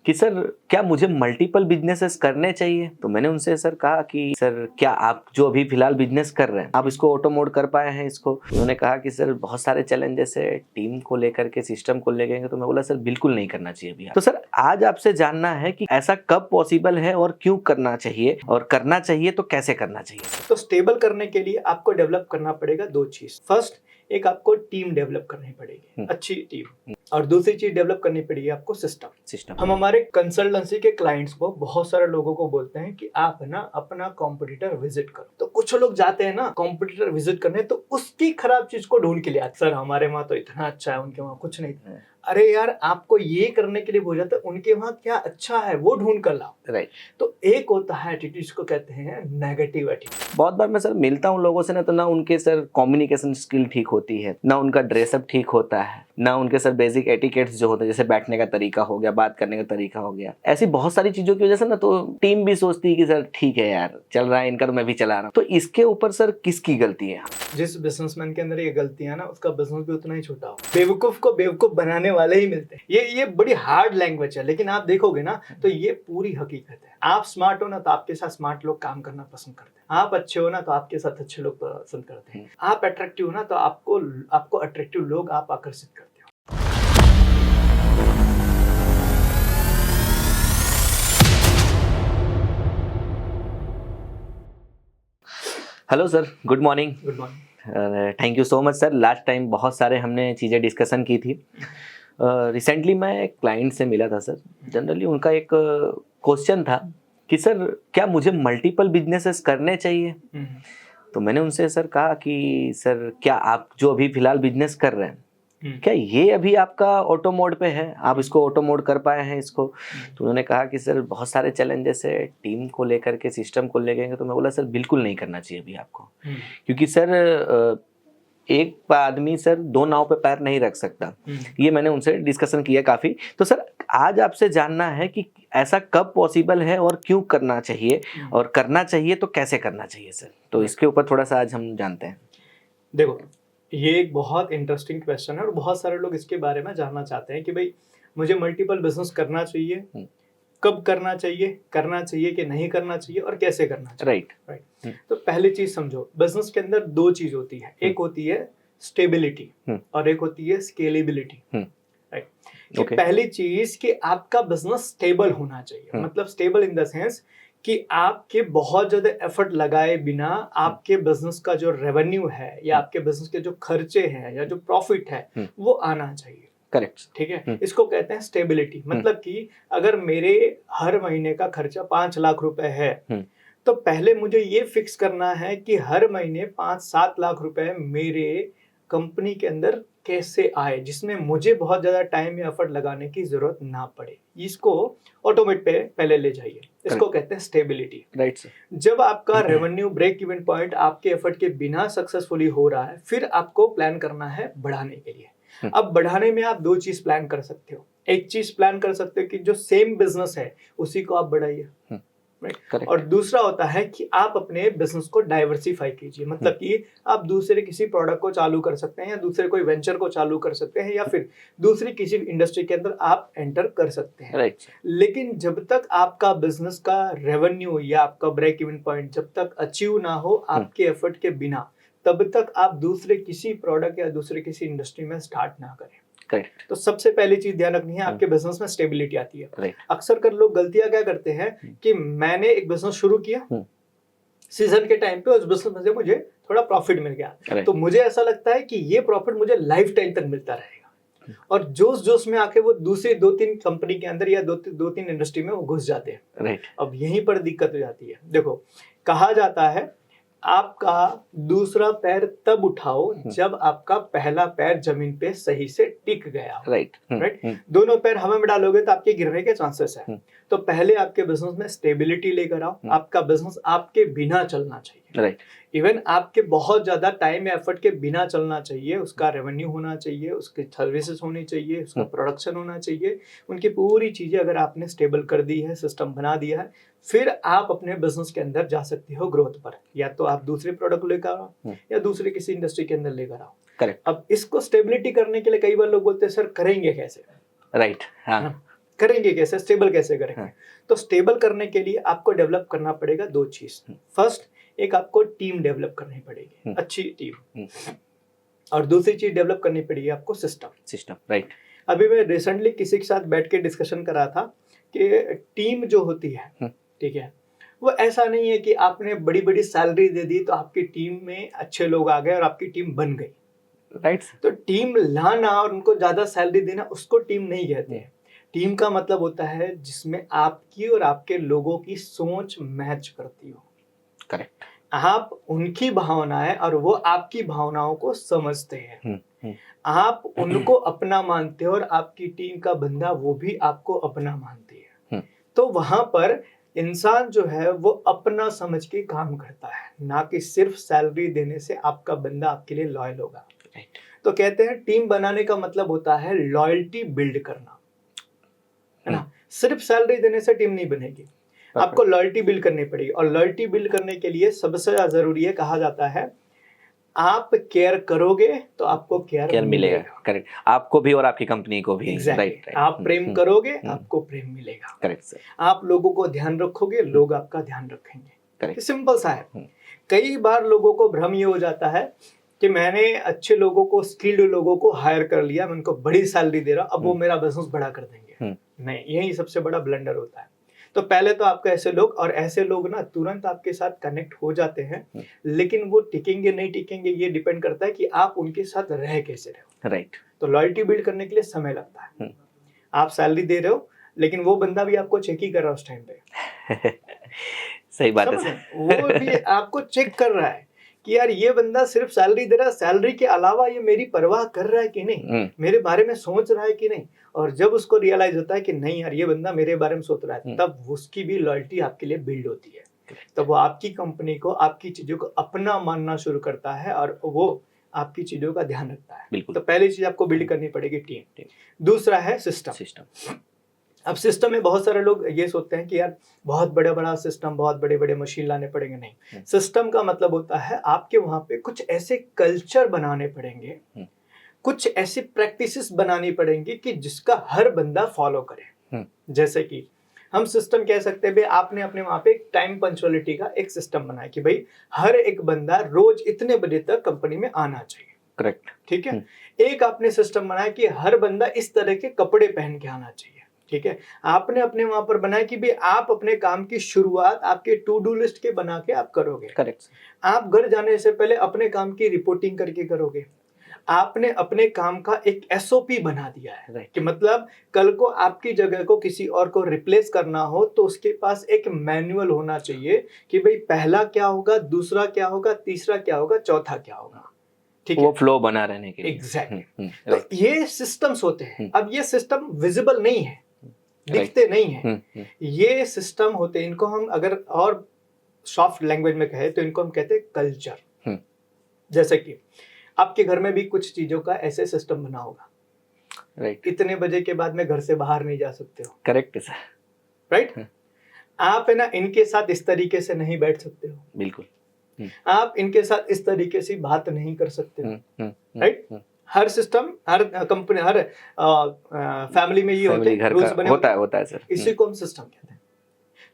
कि सर क्या मुझे मल्टीपल बिजनेसेस करने चाहिए। तो मैंने उनसे सर कहा कि सर क्या आप जो अभी फिलहाल बिजनेस कर रहे हैं आप इसको ऑटो मोड कर पाए हैं इसको। उन्होंने कहा कि सर बहुत सारे चैलेंजेस है टीम को लेकर के, सिस्टम को लेकर। तो मैं बोला सर बिल्कुल नहीं करना चाहिए अभी। तो सर आज आपसे जानना है कि ऐसा कब पॉसिबल है और क्यों करना चाहिए, और करना चाहिए तो कैसे करना चाहिए। तो स्टेबल करने के लिए आपको डेवलप करना पड़ेगा दो चीज। फर्स्ट, एक आपको टीम डेवलप करनी पड़ेगी, अच्छी टीम। और दूसरी चीज डेवलप करनी पड़ेगी आपको सिस्टम। हम हमारे कंसल्टेंसी के क्लाइंट्स को, बहुत सारे लोगों को बोलते हैं कि आप ना अपना कॉम्पिटिटर विजिट करो। तो कुछ लोग जाते हैं ना कॉम्पिटिटर विजिट करने, तो उसकी खराब चीज को ढूंढ के ले आते। सर हमारे वहां तो इतना अच्छा है, उनके वहां कुछ नहीं। अरे यार, आपको ये करने के लिए बोला था, उनके वहां क्या अच्छा है वो ढूंढ कर लाओ। राइट। तो एक होता है एटीट्यूड, जिसको कहते हैं नेगेटिव एटीट्यूड। बहुत बार मैं सर मिलता हूँ लोगों से ना, तो ना उनके सर कम्युनिकेशन स्किल ठीक होती है, ना उनका ड्रेसअप ठीक होता है, ना उनके सर बेसिक एटिकेट्स जो होते हैं, जैसे बैठने का तरीका हो गया, बात करने का तरीका हो गया। ऐसी बहुत सारी चीजों की वजह से ना तो टीम भी सोचती है कि सर ठीक है यार, चल रहा है इनका तो मैं भी चला रहा हूँ। तो इसके ऊपर सर किसकी गलती है? जिस बिजनेसमैन के अंदर ये गलतियां ना, उसका बिजनेस भी उतना ही छोटा हो। बेवकूफ को बेवकूफ बनाने वाले ही मिलते हैं। ये बड़ी हार्ड लैंग्वेज है, लेकिन आप देखोगे ना तो ये पूरी हकीकत है। आप स्मार्ट हो ना तो आपके साथ स्मार्ट लोग काम करना पसंद करते हैं। आप अच्छे हो ना तो आपके साथ अच्छे लोग पसंद करते हैं। आप अट्रैक्टिव हो ना तो आपको अट्रैक्टिव लोग आप आकर्षित करते हो। Hello sir, good morning. Good morning. Thank you so much sir. Last time बहुत सारे हमने चीज़ें डिस्कशन की थी। रिसेंटली मैं एक क्लाइंट से मिला था सर। जनरली उनका एक क्वेश्चन था कि सर क्या मुझे मल्टीपल बिजनेसेस करने चाहिए। तो मैंने उनसे सर कहा कि सर क्या आप जो अभी फिलहाल बिजनेस कर रहे हैं क्या ये अभी आपका ऑटो मोड पे है, आप इसको ऑटो मोड कर पाए हैं इसको। तो उन्होंने कहा कि सर बहुत सारे चैलेंजेस है टीम को लेकर के, सिस्टम को लेकर। तो मैं बोला सर बिल्कुल नहीं करना चाहिए अभी आपको। क्योंकि सर एक आदमी सर दो नाव पे पैर नहीं रख सकता। ये मैंने उनसे डिस्कशन किया काफी। तो सर आज आपसे जानना है कि ऐसा कब पॉसिबल है और क्यों करना चाहिए, और करना चाहिए तो कैसे करना चाहिए सर। तो इसके ऊपर थोड़ा सा आज हम जानते हैं। देखो, ये एक बहुत इंटरेस्टिंग क्वेश्चन है और बहुत सारे लोग इसके बारे में जानना चाहते हैं कि भाई मुझे मल्टीपल बिजनेस करना चाहिए, कब करना चाहिए कि नहीं करना चाहिए, और कैसे करना चाहिए। राइट। तो पहली चीज समझो, बिजनेस के अंदर दो चीज होती है। एक होती है स्टेबिलिटी और एक होती है स्केलेबिलिटी। राइट। पहली चीज कि आपका बिजनेस स्टेबल होना चाहिए। मतलब स्टेबल इन द सेंस कि आपके बहुत ज्यादा एफर्ट लगाए बिना आपके बिजनेस का जो रेवेन्यू है या आपके बिजनेस के जो खर्चे हैं या जो प्रॉफिट है वो आना चाहिए। करेक्ट। ठीक है। इसको कहते हैं स्टेबिलिटी। मतलब कि अगर मेरे हर महीने का खर्चा 5 लाख रुपए है, तो पहले मुझे ये फिक्स करना है कि हर महीने 5-7 लाख रुपए मेरे कंपनी के अंदर कैसे आए, जिसमें मुझे बहुत ज्यादा टाइम या एफर्ट लगाने की जरूरत ना पड़े। इसको ऑटोमेट पे पहले ले जाइए। इसको कहते हैं स्टेबिलिटी। Right sir. जब आपका रेवेन्यू ब्रेक इवन पॉइंट आपके एफर्ट के बिना सक्सेसफुली हो रहा है, फिर आपको प्लान करना है बढ़ाने के लिए। अब बढ़ाने में आप दो चीज प्लान कर सकते हो। एक चीज प्लान कर सकते हो कि जो सेम बिजनेस है उसी को आप बढ़ाइए। Right? और दूसरा होता है कि आप अपने बिजनेस को डाइवर्सिफाई कीजिए। मतलब कि आप दूसरे किसी प्रोडक्ट को चालू कर सकते हैं या दूसरे कोई वेंचर को चालू कर सकते हैं या फिर दूसरी किसी इंडस्ट्री के अंदर आप एंटर कर सकते हैं। राइट। लेकिन जब तक आपका बिजनेस का रेवेन्यू या आपका ब्रेक इवन पॉइंट जब तक अचीव ना हो आपके एफर्ट के बिना, तब तक आप दूसरे किसी प्रोडक्ट या दूसरे किसी इंडस्ट्री में स्टार्ट ना करें। करेक्ट। तो सबसे पहले चीज ध्यान रखनी है, आपके बिजनेस में स्टेबिलिटी आती है। राइट। अक्सर कर लोग गलतियां क्या करते हैं कि मैंने एक बिजनेस शुरू किया, सीजन के टाइम पे उस बिजनेस में से मुझे थोड़ा प्रॉफिट मिल गया, तो मुझे ऐसा लगता है कि ये प्रॉफिट मुझे लाइफ टाइम तक मिलता रहेगा, और जोश जोश में आके वो दूसरी 2-3 कंपनी के अंदर या 2-3 इंडस्ट्री में वो घुस जाते हैं। राइट। अब यहीं पर दिक्कत हो जाती है। देखो, कहा जाता है आपका दूसरा पैर तब उठाओ जब आपका पहला पैर जमीन पे सही से टिक गया। राइट। दोनों पैर हवा में डालोगे तो आपके गिरने के चांसेस है। तो पहले आपके बिजनेस में स्टेबिलिटी लेकर आओ। आपका बिजनेस आपके बिना चलना चाहिए। राइट। इवन आपके बहुत ज्यादा टाइम या एफर्ट के बिना चलना चाहिए। उसका रेवेन्यू होना चाहिए, उसकी सर्विसेज होनी चाहिए, उसका प्रोडक्शन होना चाहिए। उनकी पूरी चीजें अगर आपने स्टेबल कर दी है, सिस्टम बना दिया है, फिर आप अपने बिजनेस के अंदर जा सकते हो ग्रोथ पर। या तो आप दूसरे प्रोडक्ट लेकर आओ या दूसरे किसी इंडस्ट्री के अंदर लेकर आओ। करेक्ट। अब इसको स्टेबिलिटी करने के लिए कई बार लोग बोलते हैं सर करेंगे कैसे। राइट। हाँ। करेंगे कैसे, स्टेबल कैसे करेंगे? हाँ। तो स्टेबल करने के लिए आपको डेवलप करना पड़ेगा 2 चीज। फर्स्ट, एक आपको टीम डेवलप करनी पड़ेगी, अच्छी टीम, और दूसरी चीज डेवलप करनी पड़ेगी आपको सिस्टम। राइट। अभी मैं रिसेंटली किसी के साथ बैठ के डिस्कशन कर रहा था कि टीम जो होती है, ठीक है, वो ऐसा नहीं है कि आपने बड़ी बड़ी सैलरी दे दी तो आपकी टीम में अच्छे लोग आ गए और आपकी टीम बन गई। राइट। तो टीम लाना और उनको ज्यादा सैलरी देना, उसको टीम नहीं कहते हैं। टीम का मतलब होता है जिसमें आपकी और आपके लोगों की सोच मैच करती हो। करेक्ट। आप उनकी भावनाएं और वो आपकी भावनाओं को समझते हैं। आप उनको अपना मानते हो और आपकी टीम का बंदा वो भी आपको अपना मानती है। तो वहां पर इंसान जो है वो अपना समझ के काम करता है, ना कि सिर्फ सैलरी देने से आपका बंदा आपके लिए लॉयल होगा। तो कहते हैं टीम बनाने का मतलब होता है लॉयल्टी बिल्ड करना, है ना। सिर्फ सैलरी देने से टीम नहीं बनेगी, आपको लॉयल्टी बिल्ड करनी पड़ेगी। और लॉयल्टी बिल्ड करने के लिए सबसे ज्यादा जरूरी है, कहा जाता है, आप केयर करोगे तो आपको केयर मिलेगा। करेक्ट। आपको भी और आपकी कंपनी को भी। राइट। आप प्रेम करोगे, आपको प्रेम मिलेगा। Correct sir. आप लोगों को ध्यान रखोगे, लोग आपका ध्यान रखेंगे। करेक्ट। सिंपल सा है। कई बार लोगों को भ्रम ये हो जाता है कि मैंने अच्छे लोगों को, स्किल्ड लोगों को हायर कर लिया, मैं उनको बड़ी सैलरी दे रहा हूं, अब वो मेरा बिजनेस बड़ा कर देंगे। नहीं, यही सबसे बड़ा ब्लंडर होता है। तो पहले तो आपको ऐसे लोग ना तुरंत आपके साथ कनेक्ट हो जाते हैं, लेकिन वो टिकेंगे नहीं टिकेंगे ये डिपेंड करता है कि आप उनके साथ रह कैसे रहे हो। राइट। तो लॉयल्टी बिल्ड करने के लिए समय लगता है। आप सैलरी दे रहे हो लेकिन वो बंदा भी आपको चेक ही कर रहा है उस टाइम पे। सही बात है। वो भी आपको चेक कर रहा है कि यार ये बंदा सिर्फ सैलरी दे रहा है, सैलरी के अलावा ये मेरी परवाह कर रहा है कि नहीं, मेरे बारे में सोच रहा है कि नहीं। और जब उसको रियलाइज होता है कि नहीं यार ये बंदा मेरे बारे में सोच रहा है, तब उसकी भी लॉयल्टी आपके लिए बिल्ड होती है। तब वो आपकी कंपनी को, आपकी चीजों को अपना मानना शुरू करता है और वो आपकी चीजों का ध्यान रखता है। तो पहली चीज आपको बिल्ड करनी पड़ेगी टीम। दूसरा है सिस्टम। अब सिस्टम में बहुत सारे लोग ये सोचते हैं कि यार बहुत बड़ा सिस्टम, बहुत बड़े मशीन लाने पड़ेंगे। नहीं, सिस्टम का मतलब होता है आपके वहां पे कुछ ऐसे कल्चर बनाने पड़ेंगे, कुछ ऐसी प्रैक्टिसेस बनानी पड़ेंगी कि जिसका हर बंदा फॉलो करे। जैसे कि हम सिस्टम कह सकते हैं, भाई आपने अपने वहां पे एक टाइम पंक्चुअलिटी का एक सिस्टम बनाया कि भाई हर एक बंदा रोज इतने बजे तक कंपनी में आना चाहिए। करेक्ट, ठीक है। एक आपने सिस्टम बनाया कि हर बंदा इस तरह के कपड़े पहन के आना चाहिए। ठीक है, आपने अपने वहां पर बनाया कि भाई आप अपने काम की शुरुआत आपके टू डू लिस्ट के बना के आप करोगे। करेक्ट। आप घर जाने से पहले अपने काम की रिपोर्टिंग करके करोगे। आपने अपने काम का एक एसओपी बना दिया है कि मतलब कल को आपकी जगह को किसी और को रिप्लेस करना हो तो उसके पास एक मैनुअल होना चाहिए कि भाई पहला क्या होगा, दूसरा क्या होगा, तीसरा क्या होगा, चौथा क्या होगा। ठीक है, वो फ्लो बना रहने के लिए। एग्जैक्टली। तो ये सिस्टम्स होते हैं। अब ये सिस्टम विजिबल नहीं है, दिखते नहीं है। ये सिस्टम होते हैं, इनको हम अगर और सॉफ्ट लैंग्वेज में कहे तो इनको हम कहते हैं कल्चर। जैसे कि आपके घर में भी कुछ चीजों का ऐसे सिस्टम बना होगा। राइट। इतने बजे के बाद में घर से बाहर नहीं जा सकते हो। Correct sir. राइट। आप है ना इनके साथ इस तरीके से नहीं बैठ सकते हो। बिल्कुल। आप इनके साथ इस तरीके से बात नहीं कर सकते हो। राइट। हर सिस्टम, हर कंपनी, हर फैमिली में ये होते हैं, रूल्स बने होता है सर। इसी को हम सिस्टम कहते हैं।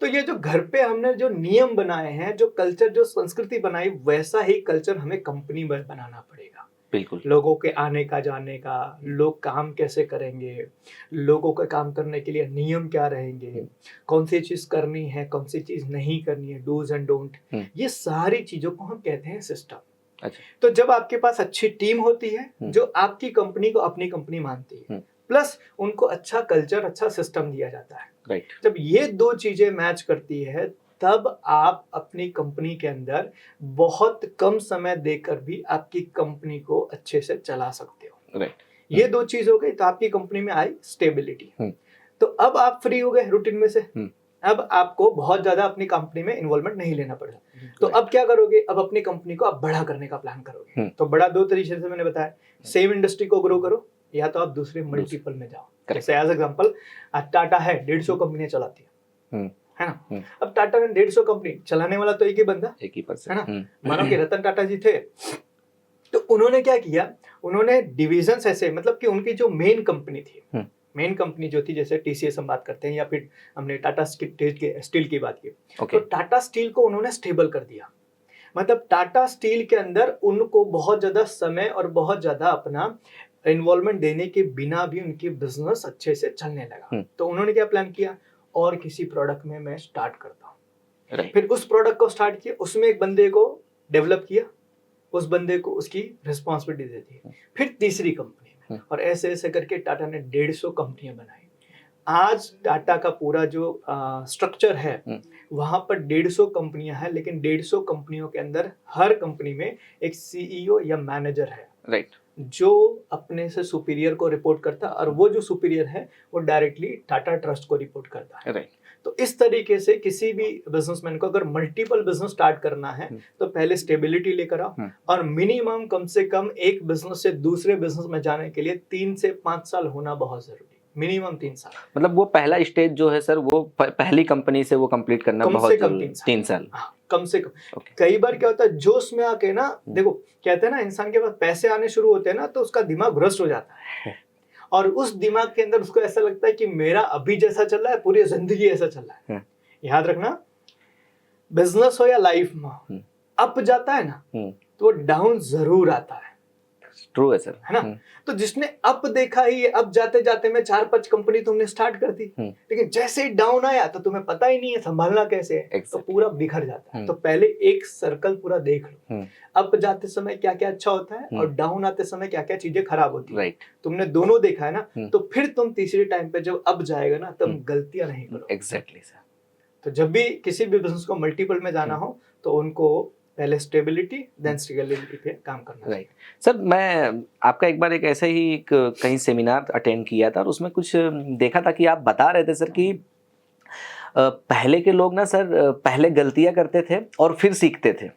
तो ये जो घर पे हमने जो नियम बनाए हैं, जो कल्चर, जो संस्कृति बनाई, वैसा ही कल्चर हमें कंपनी में बनाना पड़ेगा। बिल्कुल। लोगों के आने का, जाने का, लोग काम कैसे करेंगे, लोगों का काम करने के लिए नियम क्या रहेंगे, कौन सी चीज करनी है, कौन सी चीज नहीं करनी है, डूज एंड डोंट, ये सारी चीजों को हम कहते हैं सिस्टम। अच्छा। तो जब आपके पास अच्छी टीम होती है जो आपकी कंपनी को अपनी कंपनी मानती है, प्लस उनको अच्छा कल्चर, अच्छा सिस्टम दिया जाता है। राइट। जब ये दो चीजें मैच करती है तब आप अपनी कंपनी के अंदर बहुत कम समय देकर भी आपकी कंपनी को अच्छे से चला सकते हो। राइट। ये दो चीज हो गई तो आपकी कंपनी में आई स्टेबिलिटी। तो अब आप फ्री हो गए रूटीन में से। अब आपको बहुत ज्यादा अपनी कंपनी में इन्वॉल्वमेंट नहीं लेना पड़ेगा। तो अब क्या करोगे, अब अपनी कंपनी को आप बड़ा करने का प्लान करोगे। तो बड़ा दो तरीके से मैंने बताया, सेम इंडस्ट्री को ग्रो करो या तो आप दूसरे मल्टीपल में जाओ। जैसे एज एग्जांपल टाटा है, 150 कंपनियां चलाती है ना। अब टाटा ने 150 कंपनी चलाने वाला तो एक ही बंदा, एक ही पर्सन है ना। मानो कि रतन टाटा जी थे, तो उन्होंने क्या किया, उन्होंने डिविजन्स ऐसे, मतलब कि उनकी जो मेन कंपनी थी मेन कंपनी जो थी, जैसे टीसीएस हम बात करते हैं या फिर हमने टाटा स्टील की बात की, ओके तो टाटा स्टील को उन्होंने स्टेबल कर दिया। मतलब टाटा स्टील के अंदर उनको बहुत ज्यादा समय और बहुत ज्यादा अपना इन्वॉल्वमेंट देने के बिना भी उनकी बिजनेस अच्छे से चलने लगा। तो उन्होंने क्या प्लान किया, और किसी प्रोडक्ट में मैं स्टार्ट करता हूँ। राइट फिर उस प्रोडक्ट को स्टार्ट किया, उसमें एक बंदे को डेवलप किया, उस बंदे को उसकी रिस्पॉन्सिबिलिटी दे दी, फिर तीसरी कंपनी में, और ऐसे ऐसे करके टाटा ने 150 कंपनियां बनाई। आज टाटा का पूरा जो स्ट्रक्चर है वहां पर 150 कंपनियां हैं, लेकिन 150 कंपनियों के अंदर हर कंपनी में एक सीईओ या मैनेजर है राइट जो अपने से सुपीरियर को रिपोर्ट करता है, और वो जो सुपीरियर है वो डायरेक्टली टाटा ट्रस्ट को रिपोर्ट करता है। राइट तो इस तरीके से किसी भी बिजनेसमैन को अगर मल्टीपल बिजनेस स्टार्ट करना है तो पहले स्टेबिलिटी लेकर आओ, और मिनिमम कम से कम एक बिजनेस से दूसरे बिजनेस में जाने के लिए 3 से 5 साल होना बहुत जरूरी, मिनिमम 3 साल। मतलब वो पहला स्टेज जो है सर, वो पहली कंपनी से वो कंप्लीट करना कम बहुत से कम जरूरी। 3 साल। 3 साल हाँ, कम से कम। ओके कई बार क्या होता है, जोश में आके ना, देखो कहते हैं ना, इंसान के पास पैसे आने शुरू होते हैं ना तो उसका दिमाग भ्रष्ट हो जाता है, और उस दिमाग के अंदर उसको ऐसा लगता है कि मेरा अभी जैसा चल रहा है पूरी जिंदगी ऐसा चल रहा है। याद रखना, बिजनेस हो या लाइफ में, अप जाता है ना तो वो डाउन जरूर आता है ट्रू है सर, है ना। तो जिसने अप देखा ही है, अप जाते जाते में 4-5 कंपनी तुमने स्टार्ट कर दी, लेकिन जैसे ही डाउन आया तो तुम्हें पता ही नहीं है संभालना कैसे है, तो पूरा बिखर जाता है। तो पहले एक सर्कल पूरा देख लो, अप जाते समय क्या क्या अच्छा होता है और डाउन आते समय क्या क्या चीजें खराब होती है। तुमने दोनों देखा है ना, तो फिर तुम तीसरे टाइम पे जब अप जाएगा ना तुम गलतियां नहीं करो। Exactly sir. तो जब भी किसी भी बिजनेस को मल्टीपल में जाना हो तो उनको पहले स्टेबिलिटी देन स्केलेबिलिटी पे काम करना। राइट सर, मैं आपका एक बार एक ऐसे ही कहीं सेमिनार अटेंड किया था और उसमें कुछ देखा था कि आप बता रहे थे सर कि पहले के लोग ना सर पहले गलतियां करते थे और फिर सीखते थे,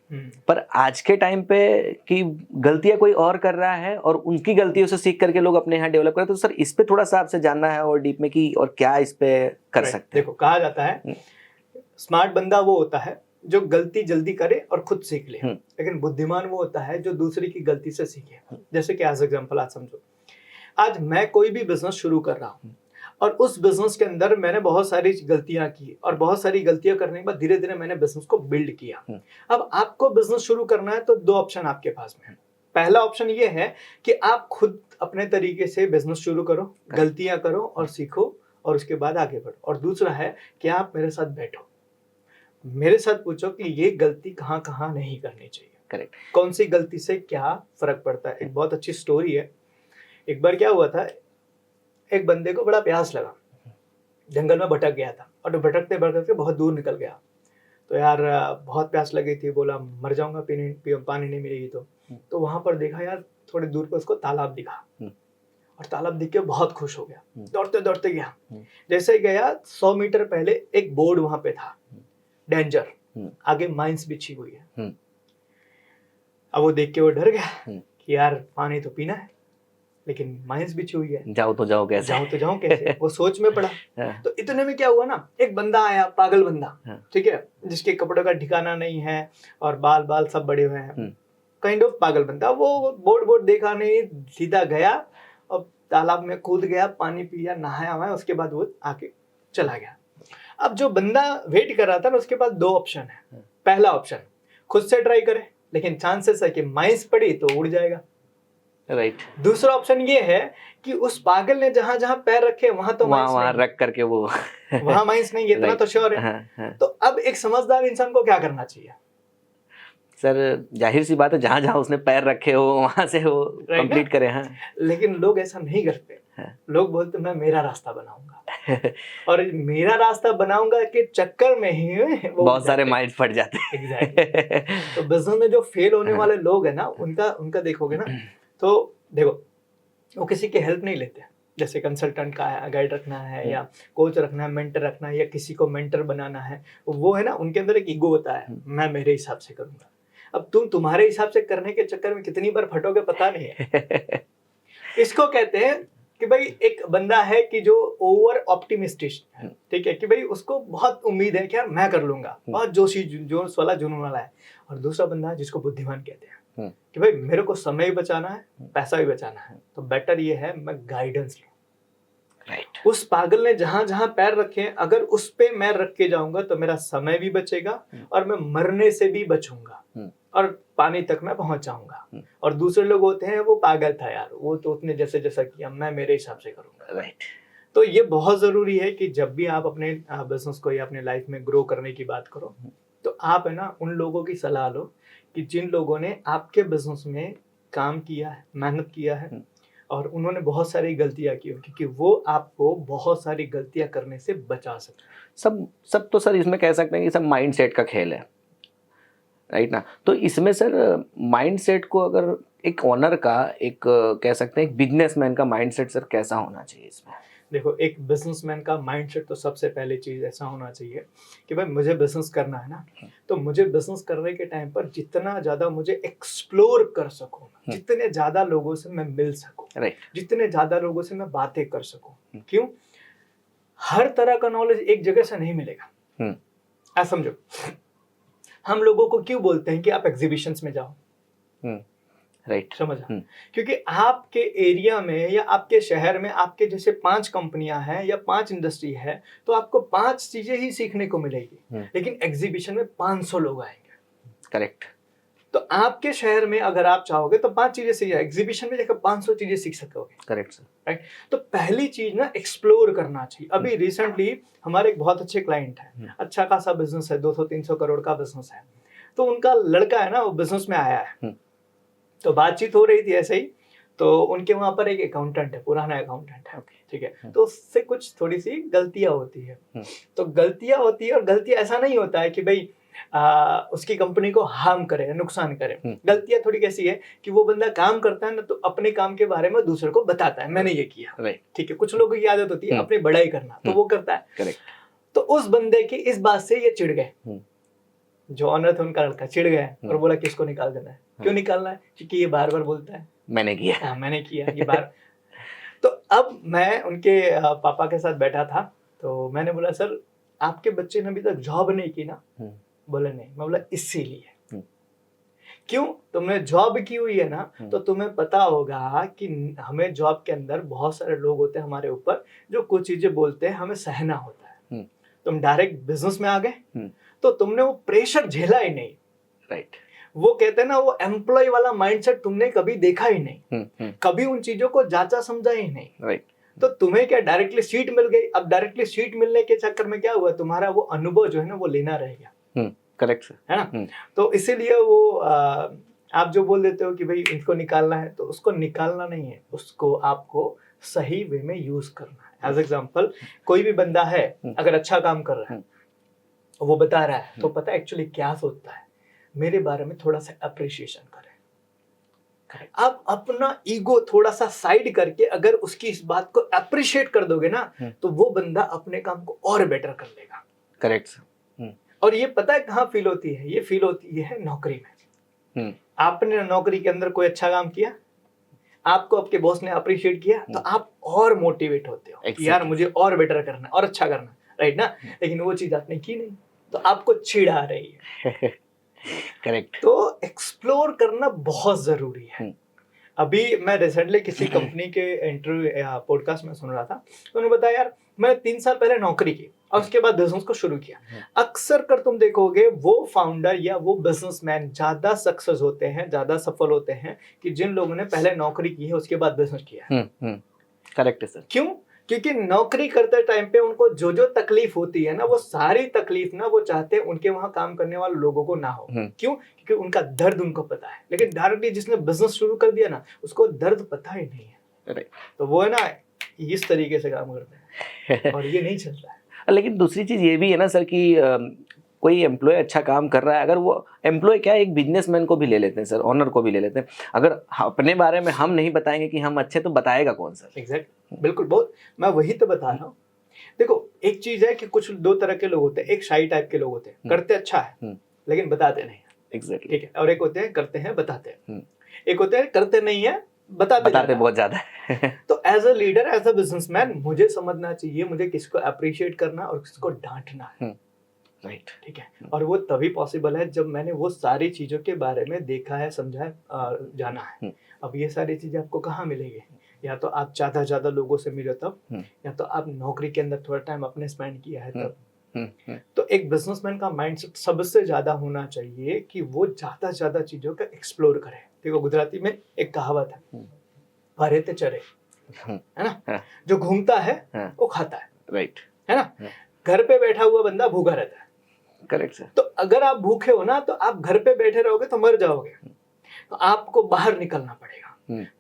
पर आज के टाइम पे कि गलतियां कोई और कर रहा है और उनकी गलतियों से सीख करके लोग अपने यहाँ डेवलप करते हैं। तो सर इस पे थोड़ा सा आपसे जानना है और डीप में कि और क्या इस पे कर सकते हैं। देखो, कहा जाता है स्मार्ट बंदा वो होता है जो गलती जल्दी करे और खुद सीख ले, लेकिन बुद्धिमान वो होता है जो दूसरे की गलती से सीखे। जैसे कि एज एग्जांपल आज समझो, आज मैं कोई भी बिजनेस शुरू कर रहा हूँ और उस बिजनेस के अंदर मैंने बहुत सारी गलतियां की, और बहुत सारी गलतियां करने के बाद धीरे धीरे मैंने बिजनेस को बिल्ड किया। अब आपको बिजनेस शुरू करना है तो 2 ऑप्शन आपके पास में है। पहला ऑप्शन ये है कि आप खुद अपने तरीके से बिजनेस शुरू करो, गलतियां करो और सीखो, और उसके बाद आगे बढ़ो। और दूसरा है कि आप मेरे साथ बैठो, मेरे साथ पूछो कि ये गलती कहाँ कहाँ नहीं करनी चाहिए, करेक्ट, कौन सी गलती से क्या फर्क पड़ता है। एक बहुत अच्छी स्टोरी है। एक बार क्या हुआ था, एक बंदे को बड़ा प्यास लगा, जंगल में भटक गया था, और भटकते भटकते बहुत दूर निकल गया। तो यार बहुत प्यास लगी थी, बोला मर जाऊंगा पानी नहीं मिलेगी तो वहां पर देखा यार थोड़ी दूर पर उसको तालाब दिखा, और तालाब दिख के बहुत खुश हो गया, दौड़ते दौड़ते गया। जैसे गया 100 मीटर पहले एक बोर्ड वहां पे था, डेंजर, आगे माइंस बिछी हुई है। अब वो देख के वो डर गया कि यार पानी तो पीना है लेकिन माइंस बिछी हुई है, जाओ तो जाओ कैसे, जाऊं तो जाऊं कैसे। वो सोच में पड़ा। तो इतने में क्या हुआ ना, एक बंदा आया, पागल बंदा, ठीक है, जिसके कपड़ों का ठिकाना नहीं है और बाल बाल सब बड़े हुए हैं, काइंड ऑफ पागल बंदा। वो बोर्ड देखा नहीं, सीधा गया और तालाब में कूद गया, पानी पिया, नहाया हुआ, उसके बाद वो आके चला गया। अब जो बंदा वेट कर रहा था ना, उसके पास 2 ऑप्शन है। पहला ऑप्शन, खुद से ट्राई करे, लेकिन चांसेस है कि माइंस पड़ी तो उड़ जाएगा। राइट। दूसरा ऑप्शन ये है कि उस पागल ने जहां जहां पैर रखे वहां तो वहां रख करके वो वहां माइंस नहीं, इतना तो श्योर है। तो अब एक समझदार इंसान को क्या करना चाहिए सर? जाहिर सी बात है, जहां जहां उसने पैर रखे हो वहां से वो कंप्लीट करे। हाँ, लेकिन लोग ऐसा नहीं करते। लोग बोलते मैं मेरा रास्ता बनाऊंगा और मेरा रास्ता बनाऊंगा के चक्कर में ही बहुत सारे माइंड फट जाते हैं। एग्जैक्टली। तो बिजनेस में जो फेल होने वाले लोग है ना, उनका देखोगे ना, तो देखो वो किसी की हेल्प नहीं लेते। जैसे कंसल्टेंट का गाइड रखना है या कोच रखना है, मेंटर रखना है, या किसी को मेंटर बनाना है, वो है ना, उनके अंदर एक ईगो होता है, मैं मेरे हिसाब से करूंगा। अब तुम तुम्हारे हिसाब से करने के चक्कर में कितनी बार फटोगे पता नहीं है। इसको कहते हैं कि भाई एक बंदा है कि जो ओवर ऑप्टिमिस्टिक है, ठीक है, कि भाई उसको बहुत उम्मीद है कि यार मैं कर लूंगा, बहुत जोश वाला जुनून वाला है। और दूसरा बंदा है जिसको बुद्धिमान कहते हैं कि भाई मेरे को समय भी बचाना है, पैसा भी बचाना है, तो बेटर ये है मैं गाइडेंस लूं। राइट। उस पागल ने जहां जहां पैर रखे हैं, अगर उस पे मैं रख के जाऊंगा तो मेरा समय भी बचेगा और मैं मरने से भी बचूंगा और पानी तक मैं पहुंच जाऊंगा। और दूसरे लोग होते हैं वो पागल था यार, वो तो उतने जैसे जैसा किया, मैं मेरे हिसाब से करूंगा। राइट। तो ये बहुत जरूरी है कि जब भी आप अपने बिजनेस को या अपने लाइफ में ग्रो करने की बात करो तो आप है ना उन लोगों की सलाह लो कि जिन लोगों ने आपके बिजनेस में काम किया है, मेहनत किया है और उन्होंने बहुत सारी गलतियां की, क्योंकि वो आपको बहुत सारी गलतियां करने से बचा सकते हैं। सब तो सर इसमें कह सकते हैं कि सब माइंड सेट का खेल है, राइट ना। तो इसमें सर माइंड सेट को अगर एक ओनर का एक कह सकते हैं एक बिजनेसमैन का माइंड सेट सर कैसा होना चाहिए इसमें? देखो, एक बिजनेसमैन का माइंडसेट तो सबसे पहले चीज ऐसा होना चाहिए कि भाई मुझे बिजनेस करना है ना, तो मुझे बिजनेस करने के टाइम पर जितना ज्यादा मुझे एक्सप्लोर कर सकूं, जितने ज्यादा लोगों से मैं मिल सकूं, राइट। जितने ज्यादा लोगों से मैं बातें कर सकूं। क्यों? हर तरह का नॉलेज एक जगह से नहीं मिलेगा। आप समझो, हम लोगों को क्यों बोलते हैं कि आप एग्जीबिशंस में जाओ? राइट। समझा? क्योंकि आपके एरिया में या आपके शहर में आपके जैसे 5 कंपनियां हैं या 5 इंडस्ट्री है, तो आपको 5 चीजें ही सीखने को मिलेगी, लेकिन एग्जीबिशन में 500 लोग आएंगे। करेक्ट। तो आपके शहर में अगर आप चाहोगे तो 5 चीजें सीख, एग्जीबिशन में जाकर 500 चीजें सीख सकोगे। Correct sir. राइट। तो पहली चीज ना एक्सप्लोर करना चाहिए। अभी रिसेंटली हमारे एक बहुत अच्छे क्लाइंट है, अच्छा खासा बिजनेस है, 200-300 करोड़ का बिजनेस है। तो उनका लड़का है ना, वो बिजनेस में आया है, तो बातचीत हो रही थी ऐसे ही, तो उनके वहां पर एक अकाउंटेंट है, पुराना अकाउंटेंट है, ठीक है। तो उससे कुछ थोड़ी सी गलतियां होती है। तो गलतियां होती है, और गलतियां ऐसा नहीं होता है कि भाई उसकी कंपनी को हार्म करे, नुकसान करे। गलतियां थोड़ी कैसी है कि वो बंदा काम करता है ना, तो अपने काम के बारे में दूसरे को बताता है, मैंने ये किया, ठीक है। कुछ लोगों की आदत होती है अपनी बड़ाई करना, तो वो करता है। तो उस बंदे की इस बात से ये चिढ़ गए, जो ऑनर था उनका लड़का चिढ़ गया और बोला कि इसको निकाल देना है। क्यों निकालना है? क्योंकि ये बार बार बोलता है मैंने किया, मैंने किया, ये बार। तो अब मैं उनके पापा के साथ बैठा था, तो मैंने बोला सर आपके बच्चे ने अभी तक जॉब नहीं की ना? बोले नहीं। मैं बोला इसीलिए। क्यों? तुमने जॉब की हुई है ना, तो तुम्हें पता होगा कि हमें जॉब के अंदर बहुत सारे लोग होते हैं हमारे ऊपर, जो कुछ चीजें बोलते हैं, हमें सहना होता है। तुम डायरेक्ट बिजनेस में आ गए, तो तुमने वो प्रेशर झेला ही नहीं। राइट। वो कहते हैं ना, वो एम्प्लॉय वाला माइंडसेट तुमने कभी देखा ही नहीं, कभी उन चीजों को जांचा समझा ही नहीं। राइट। तो तुम्हें क्या डायरेक्टली सीट मिल गई? अब डायरेक्टली सीट मिलने के चक्कर में क्या हुआ, तुम्हारा वो अनुभव जो है ना वो लेना रह गया। करेक्ट सर, है ना? तो इसीलिए वो आप जो बोल देते हो कि भाई इनको निकालना है, तो उसको निकालना नहीं है, उसको आपको सही वे में यूज करना है। एज एग्जाम्पल, कोई भी बंदा है अगर अच्छा काम कर रहा है, वो बता रहा है, तो पता है एक्चुअली क्या सोचता है, मेरे बारे में थोड़ा सा अप्रिशिएशन करें। आप अपना ईगो थोड़ा सा साइड करके अगर उसकी इस बात को अप्रिशिएट कर दोगे ना, तो वो बंदा अपने काम को और बेटर कर लेगा। Correct sir. और ये पता है कहाँ फील होती है? ये फील होती है नौकरी में। आपने नौकरी के अंदर कोई अच्छा काम किया, आपको आपके बॉस ने अप्रिशिएट किया, तो आप और मोटिवेट होते हो कि यार मुझे और बेटर करना और अच्छा करना, राइट ना? लेकिन वो चीज आपने की नहीं, तो आपको चिढ़ आ रही है। करेक्ट। तो एक्सप्लोर करना बहुत जरूरी है। अभी मैं रिसेंटली किसी कंपनी के इंटरव्यू या पॉडकास्ट में सुन रहा था, तो उन्होंने बताया यार मैंने 3 साल पहले नौकरी की और उसके बाद बिजनेस को शुरू किया। अक्सर कर तुम देखोगे वो फाउंडर या वो बिजनेसमैन ज्यादा सक्सेस होते हैं, ज्यादा सफल होते हैं कि जिन लोगों ने पहले नौकरी की है उसके बाद बिजनेस किया है। करेक्ट है सर। क्यों? क्योंकि नौकरी करते टाइम पे उनको जो जो तकलीफ होती है ना, वो सारी तकलीफ ना वो चाहते हैं उनके वहां काम करने वाले लोगों को ना हो। क्यों? क्योंकि उनका दर्द उनको पता है। लेकिन डायरेक्टली जिसने बिजनेस शुरू कर दिया ना, उसको दर्द पता ही नहीं है। तो वो है ना इस तरीके से काम करते हैं और ये नहीं चलता है। लेकिन दूसरी चीज ये भी है ना सर कि कोई एम्प्लॉय अच्छा काम कर रहा है, अगर वो एम्प्लॉय क्या एक बिजनेसमैन को भी ले लेते हैं सर, ओनर को भी ले लेते हैं, अगर अपने बारे में हम नहीं बताएंगे कि हम अच्छे, तो बताएगा कौन सर? एग्जैक्ट, बिल्कुल। बहुत मैं वही तो बता रहा हूँ। देखो, एक चीज है कि कुछ 2 तरह के लोग होते हैं। एक शाई टाइप के लोग होते हैं, करते अच्छा है लेकिन बताते नहीं। एग्जैक्टली। ठीक है। और एक होते हैं करते हैं बताते हैं। एक होते हैं करते नहीं है बताते बहुत ज्यादा है। तो as a leader, as a businessman, मुझे समझना चाहिए मुझे किसको अप्रिशिएट करना और किसको डांटना है। राइट। ठीक है। और वो तभी पॉसिबल है जब मैंने वो सारी चीजों के बारे में देखा है, समझा है, जाना है। अब ये सारी चीजें आपको कहाँ मिलेगी? या तो आप ज्यादा लोगों से मिले तब, हम्म। या तो आप नौकरी के अंदर थोड़ा टाइम अपने स्पेंड किया है तब। हम्म। तो एक बिजनेसमैन का माइंडसेट सबसे ज्यादा होना चाहिए कि वो ज्यादा से ज्यादा चीजों का एक्सप्लोर करे। देखो गुजराती में एक कहावत है, भरे ते चरे, है ना, हाँ। जो घूमता है हाँ। वो खाता है राइट। है ना। हाँ। घर पे बैठा हुआ बंदा भूखा रहता है। Correct sir. तो अगर आप भूखे हो ना तो आप घर पे बैठे रहोगे तो मर जाओगे, तो आपको बाहर निकलना पड़ेगा।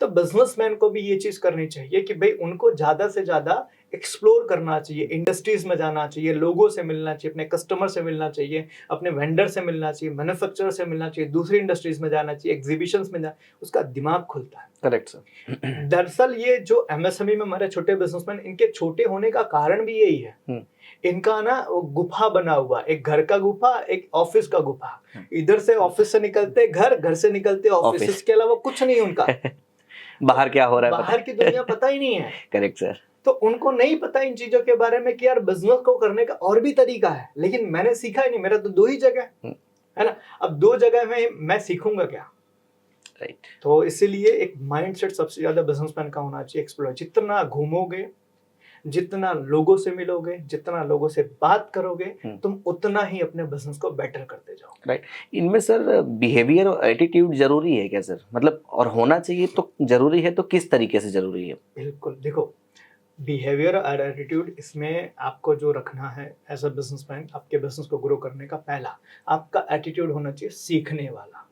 तो बिजनेसमैन को भी ये चीज करनी चाहिए कि भाई उनको ज्यादा से ज्यादा एक्सप्लोर करना चाहिए, इंडस्ट्रीज में जाना चाहिए, लोगों से मिलना चाहिए, अपने कस्टमर से मिलना चाहिए, अपने वेंडर से मिलना चाहिए, मैन्युफैक्चरर से मिलना चाहिए, दूसरी इंडस्ट्रीज में जाना चाहिए, एग्जीबिशंस में जाना, उसका दिमाग खुलता है। Correct sir. दरअसल ये जो एमएसएमई में हमारे छोटे बिजनेसमैन, इनके छोटे होने का कारण भी यही है। इनका ना वो गुफा बना हुआ, एक घर का गुफा, एक ऑफिस का गुफा। इधर से ऑफिस से निकलते घर, घर से निकलते ऑफिस, इसके अलावा कुछ नहीं उनका। बाहर क्या हो रहा है बाहर की दुनिया पता ही नहीं है। Correct sir. तो उनको नहीं पता इन चीजों के बारे में कि यार बिजनेस को करने का और भी तरीका है, लेकिन मैंने सीखा ही नहीं, मेरा तो दो ही जगह है ना। अब दो जगह में मैं सीखूंगा क्या? राइट। तो इसीलिए एक माइंडसेट सबसे ज्यादा बिजनेसमैन का होना चाहिए, एक्सप्लोर। जितना घूमोगे, जितना लोगों से मिलोगे, जितना लोगों से बात करोगे, तुम उतना ही अपने बिजनेस को बेटर करते जाओ। राइट। इनमें सर बिहेवियर और एटीट्यूड जरूरी है क्या सर? मतलब और होना चाहिए तो जरूरी है, तो किस तरीके से जरूरी है? बिल्कुल, देखो बिहेवियर और एटीट्यूड, इसमें आपको जो रखना है एज अ बिजनेसमैन, आपके बिजनेस को ग्रो करने का, पहला आपका एटीट्यूड होना चाहिए सीखने वाला।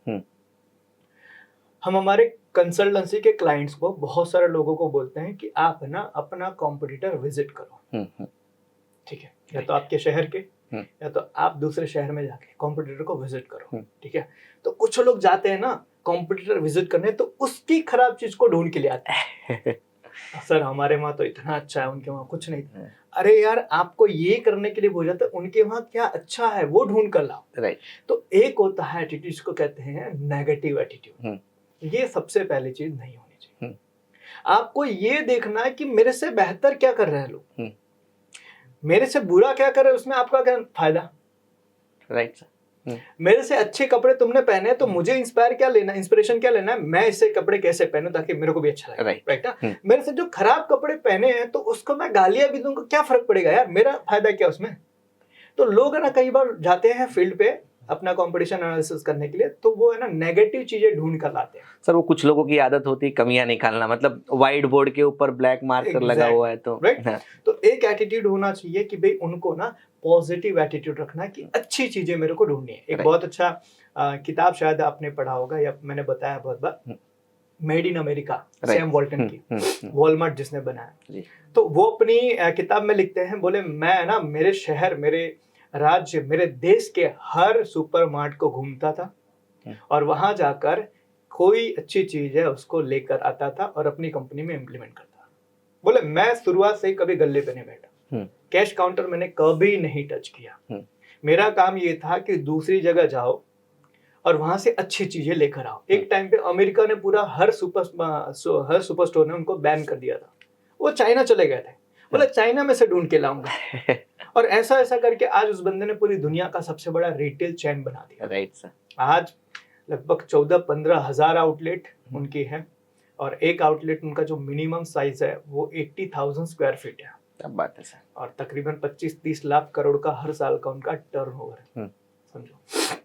हम हमारे कंसल्टेंसी के क्लाइंट्स को, बहुत सारे लोगों को बोलते हैं कि आप ना अपना कॉम्पिटिटर विजिट करो। ठीक है, या तो आपके शहर के, या तो आप दूसरे शहर में जाके कॉम्पिटिटर को विजिट करो। ठीक है, तो कुछ लोग जाते हैं ना कॉम्पिटिटर विजिट करने, तो उसकी खराब चीज को ढूंढ के ले आते हैं। सर हमारे वहां तो इतना अच्छा है, उनके वहां कुछ नहीं। अरे यार, आपको ये करने के लिए बोला था, उनके वहां क्या अच्छा है वो ढूंढ कर लाओ। राइट। तो एक होता है एटीट्यूड, जिसको कहते हैं नेगेटिव एटीट्यूड। ये सबसे पहली चीज नहीं होनी चाहिए। आपको ये देखना है कि मेरे से बेहतर क्या कर रहे हैं लोग, मेरे से बुरा क्या कर रहे हैं, उसमें आपका क्या फायदा। Right sir. मेरे से अच्छे कपड़े तुमने पहने तो मुझे इंस्पिरेशन क्या लेना है, मैं इससे कपड़े कैसे पहनूं ताकि मेरे को भी अच्छा लगे। राइट ना। मेरे से जो खराब कपड़े पहने हैं तो उसको मैं गालियां भी दूंगा, क्या फर्क पड़ेगा यार, मेरा फायदा क्या उसमें। तो लोग है ना कई बार जाते हैं फील्ड पे अपना कंपटीशन एनालिसिस करने के लिए, तो वो है ना नेगेटिव चीजें ढूंढ कर लाते हैं। सर वो कुछ लोगों की आदत होती है कमियां निकालना, मतलब व्हाइट बोर्ड के ऊपर ब्लैक मार्कर लगा हुआ है तो राइट। तो एक एटीट्यूड होना चाहिए कि भाई उनको ना पॉजिटिव एटीट्यूड रखना कि अच्छी चीजें मेरे को ढूंढनी है। एक बहुत अच्छा किताब शायद आपने पढ़ा होगा या मैंने बताया बहुत बार, made in America, Sam Walton की, वॉलमार्ट जिसने बनाया। तो वो अपनी किताब में लिखते हैं, बोले मैं ना मेरे शहर, मेरे राज्य, मेरे देश के हर सुपरमार्ट को घूमता था और वहां जाकर कोई अच्छी चीज है उसको लेकर आता था और अपनी कंपनी में इम्प्लीमेंट करता। बोले मैं शुरुआत से ही कभी गल्ले पे नहीं बैठा, कैश काउंटर मैंने कभी नहीं टच किया। मेरा काम ये था कि दूसरी जगह जाओ और वहां से अच्छी चीजें लेकर आओ। एक टाइम पे अमेरिका ने पूरा हर सुपर स्टोर ने उनको बैन कर दिया था, वो चाइना चले गए थे। बोले चाइना में से ढूंढ के लाऊंगा। और ऐसा ऐसा करके आज उस बंदे ने पूरी दुनिया का सबसे बड़ा रिटेल चेन बना दिया। Right sir. आज लगभग 14-15 हजार आउटलेट उनकी है और एक आउटलेट उनका जो मिनिमम साइज है वो 80,000 स्क्वायर फीट है। क्या बात है सर। और तकरीबन 25-30 लाख करोड़ का हर साल का उनका टर्नओवर है, समझो।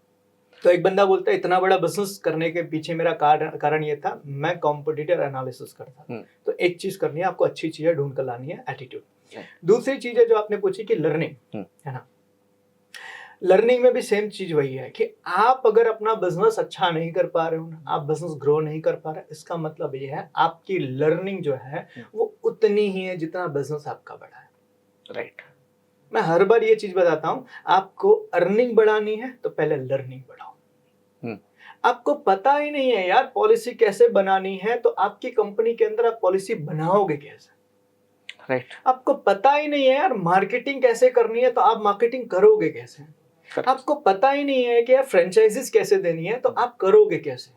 तो एक बंदा बोलता है इतना बड़ा बिजनेस करने के पीछे मेरा कारण ये था, मैं कॉम्पिटिटर एनालिसिस करता था। तो एक चीज करनी है आपको, अच्छी चीजें ढूंढ कर लानी है, एटीट्यूड। दूसरी चीज है जो आपने पूछी कि लर्निंग, है ना। लर्निंग में भी सेम चीज वही है कि आप अगर अपना बिजनेस अच्छा नहीं कर पा रहे हो ना, आप बिजनेस ग्रो नहीं कर पा रहे, इसका मतलब ये है आपकी लर्निंग जो है वो उतनी ही है जितना बिजनेस आपका बड़ा है। राइट। मैं हर बार ये चीज बताता हूं, आपको अर्निंग बढ़ानी है तो पहले लर्निंग बढ़ाओ। आपको पता ही नहीं है यार पॉलिसी कैसे बनानी है, तो आपकी कंपनी के अंदर आप पॉलिसी बनाओगे कैसे। राइट। आपको पता ही नहीं है यार मार्केटिंग कैसे करनी है, तो आप मार्केटिंग करोगे कैसे। आपको पता ही नहीं है कि यार फ्रेंचाइजीज कैसे देनी है, तो आप करोगे कैसे।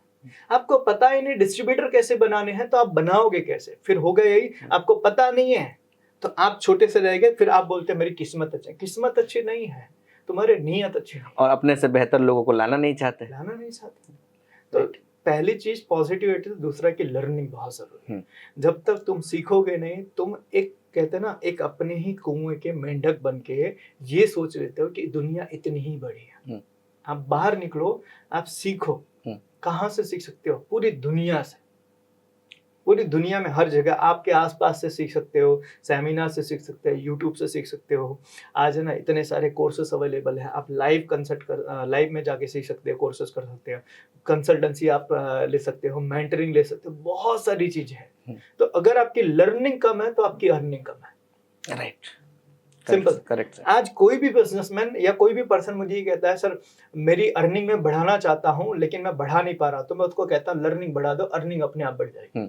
आपको पता ही नहीं डिस्ट्रीब्यूटर कैसे बनाने हैं, तो आप बनाओगे कैसे। फिर हो गया यही, आपको पता नहीं है तो आप छोटे से रह गए, फिर आप बोलते हैं मेरी किस्मत अच्छी। किस्मत अच्छी नहीं है, तुम्हारी नीयत अच्छी नहीं। और अपने से बेहतर लोगों को लाना नहीं चाहते। तो पहली चीज पॉजिटिविटी, दूसरा की लर्निंग बहुत जरूरी है। जब तक तुम सीखोगे नहीं, तुम एक कहते हैं ना, एक अपने ही कुएं के मेंढक बन के ये सोच लेते हो कि दुनिया इतनी ही बड़ी है। आप बाहर निकलो, आप सीखो। कहाँ से सीख सकते हो? पूरी दुनिया से। पूरी दुनिया में हर जगह आपके आसपास से सीख सकते हो, सेमिनार से सीख सकते हो, यूट्यूब से सीख सकते हो। आज है ना इतने सारे कोर्सेस अवेलेबल है। आप लाइव में जाके सीख सकते हो, कोर्सेस कर सकते हो, कंसल्टेंसी आप ले सकते हो, मेंटरिंग ले सकते हो, बहुत सारी चीजें हैं। तो अगर आपकी लर्निंग कम है तो आपकी अर्निंग कम है। Right, simple. करेक्ट। आज कोई भी बिजनेसमैन या कोई भी पर्सन मुझे ये कहता है, सर मेरी अर्निंग में बढ़ाना चाहता हूँ लेकिन मैं बढ़ा नहीं पा रहा, तो मैं उसको कहता हूँ लर्निंग बढ़ा दो, अर्निंग अपने आप बढ़ जाएगी।